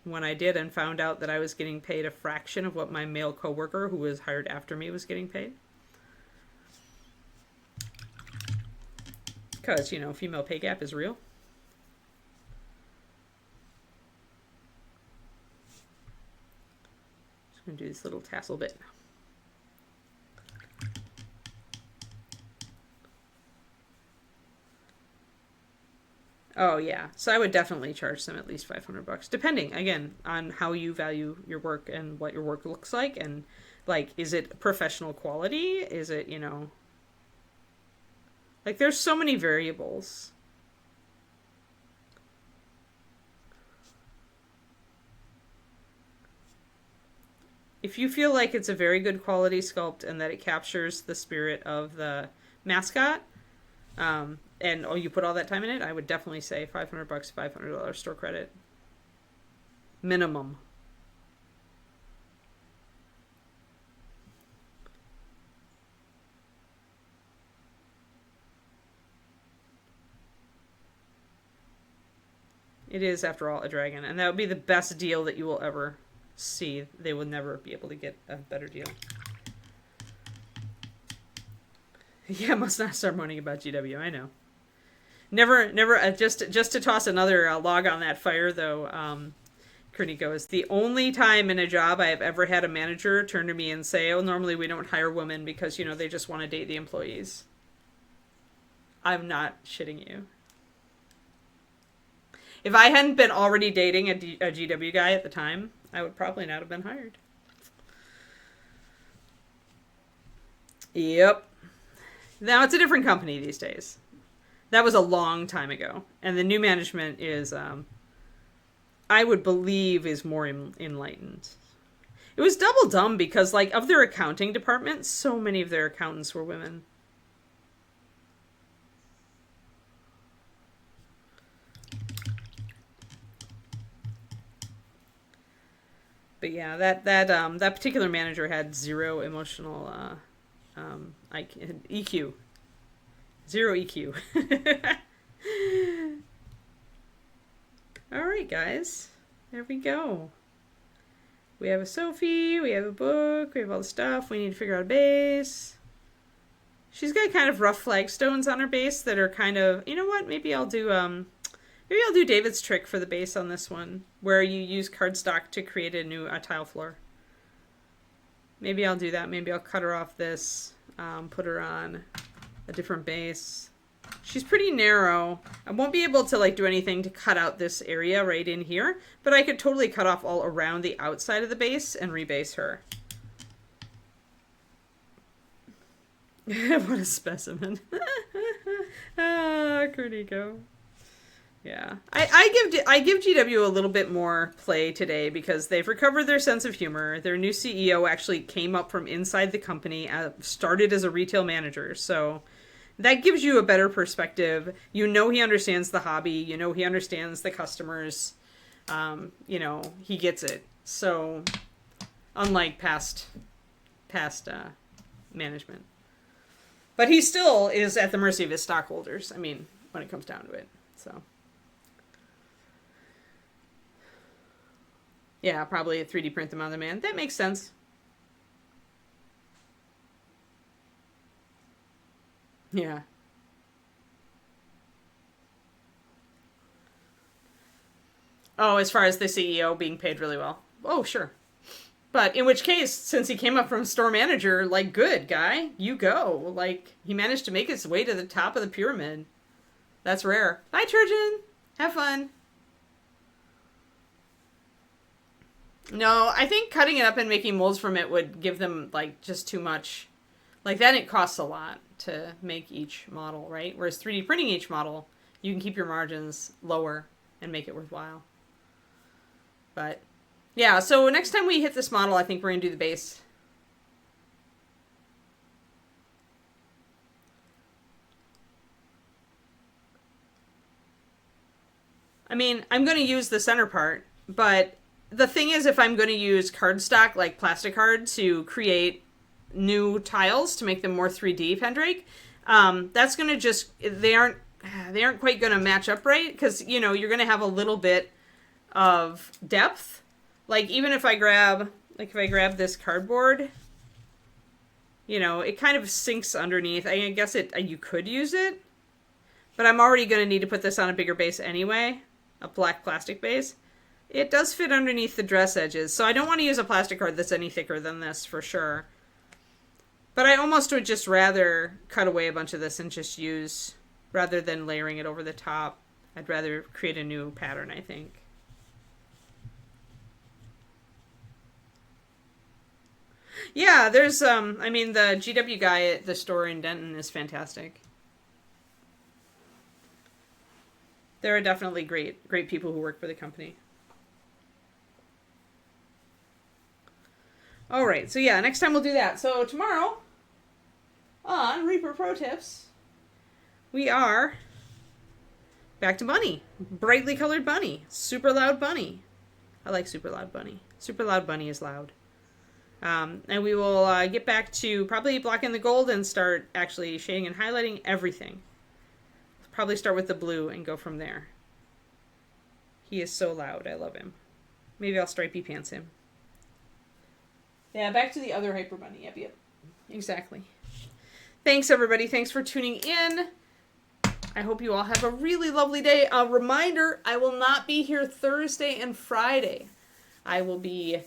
When I did and found out that I was getting paid a fraction of what my male coworker who was hired after me was getting paid. Because, female pay gap is real. I'm going to do this little tassel bit. Oh, yeah. So I would definitely charge them at least $500, depending, again, on how you value your work and what your work looks like. And, like, is it professional quality? Is it, like, there's so many variables. If you feel like it's a very good quality sculpt and that it captures the spirit of the mascot, and you put all that time in it, I would definitely say $500, $500 store credit. Minimum. It is, after all, a dragon, and that would be the best deal that you will ever see. They will never be able to get a better deal. Yeah, must not start moaning about GW. I know. Never. Just to toss another log on that fire, though. Kearney goes, the only time in a job I have ever had a manager turn to me and say, "Oh, normally we don't hire women because they just want to date the employees." I'm not shitting you. If I hadn't been already dating a GW guy at the time, I would probably not have been hired. Yep. Now it's a different company these days. That was a long time ago. And the new management is, I would believe, is more enlightened. It was double dumb because, like, of their accounting department, so many of their accountants were women. But yeah, that particular manager had zero emotional EQ. Zero EQ. All right, guys. There we go. We have a Sophie, we have a book, we have all the stuff. We need to figure out a base. She's got kind of rough flagstones on her base that are kind of, you know what? Maybe I'll do David's trick for the base on this one, where you use cardstock to create a tile floor. Maybe I'll do that. Maybe I'll cut her off this, put her on a different base. She's pretty narrow. I won't be able to do anything to cut out this area right in here, but I could totally cut off all around the outside of the base and rebase her. What a specimen. Curtico. Yeah. I give GW a little bit more play today because they've recovered their sense of humor. Their new CEO actually came up from inside the company, started as a retail manager. So that gives you a better perspective. You know he understands the hobby. You know he understands the customers. You know, he gets it. So unlike past management. But he still is at the mercy of his stockholders. I mean, when it comes down to it. So yeah, probably 3D print them on demand. That makes sense. Yeah. Oh, as far as the CEO being paid really well. Oh, sure. But in which case, since he came up from store manager, like, good guy, you go. Like, he managed to make his way to the top of the pyramid. That's rare. Bye, Trojan. Have fun. No, I think cutting it up and making molds from it would give them, like, just too much. Like, then it costs a lot to make each model, right? Whereas 3D printing each model, you can keep your margins lower and make it worthwhile. But, yeah, so next time we hit this model, I think we're going to do the base. I mean, I'm going to use the center part, but the thing is, if I'm going to use cardstock, like plastic card, to create new tiles to make them more 3D, Pendrake, that's going to just, they aren't quite going to match up right, because, you know, you're going to have a little bit of depth. Like, even if I grab this cardboard, you know, it kind of sinks underneath. I guess you could use it, but I'm already going to need to put this on a bigger base anyway, a black plastic base. It does fit underneath the dress edges, so I don't want to use a plastic card that's any thicker than this for sure. But I almost would just rather cut away a bunch of this and just use, rather than layering it over the top, I'd rather create a new pattern, I think. Yeah, there's, I mean, the GW guy at the store in Denton is fantastic. There are definitely great people who work for the company. All right, so yeah, next time we'll do that. So tomorrow on Reaper Pro Tips, we are back to Bunny. Brightly colored Bunny. Super loud Bunny. I like super loud Bunny. Super loud Bunny is loud. And we will get back to probably blocking the gold and start actually shading and highlighting everything. Probably start with the blue and go from there. He is so loud. I love him. Maybe I'll stripey pants him. Yeah, back to the other Hyper Bunny. Yep. Exactly. Thanks, everybody. Thanks for tuning in. I hope you all have a really lovely day. A reminder, I will not be here Thursday and Friday. I will be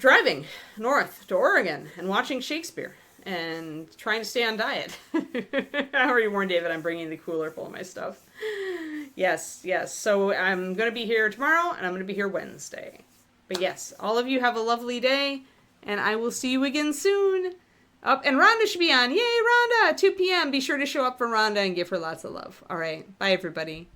driving north to Oregon and watching Shakespeare and trying to stay on diet. I already warned David I'm bringing the cooler full of my stuff. Yes. So I'm going to be here tomorrow and I'm going to be here Wednesday. But yes, all of you have a lovely day and I will see you again soon. And Rhonda should be on. Yay, Rhonda! 2 p.m. Be sure to show up for Rhonda and give her lots of love. All right. Bye, everybody.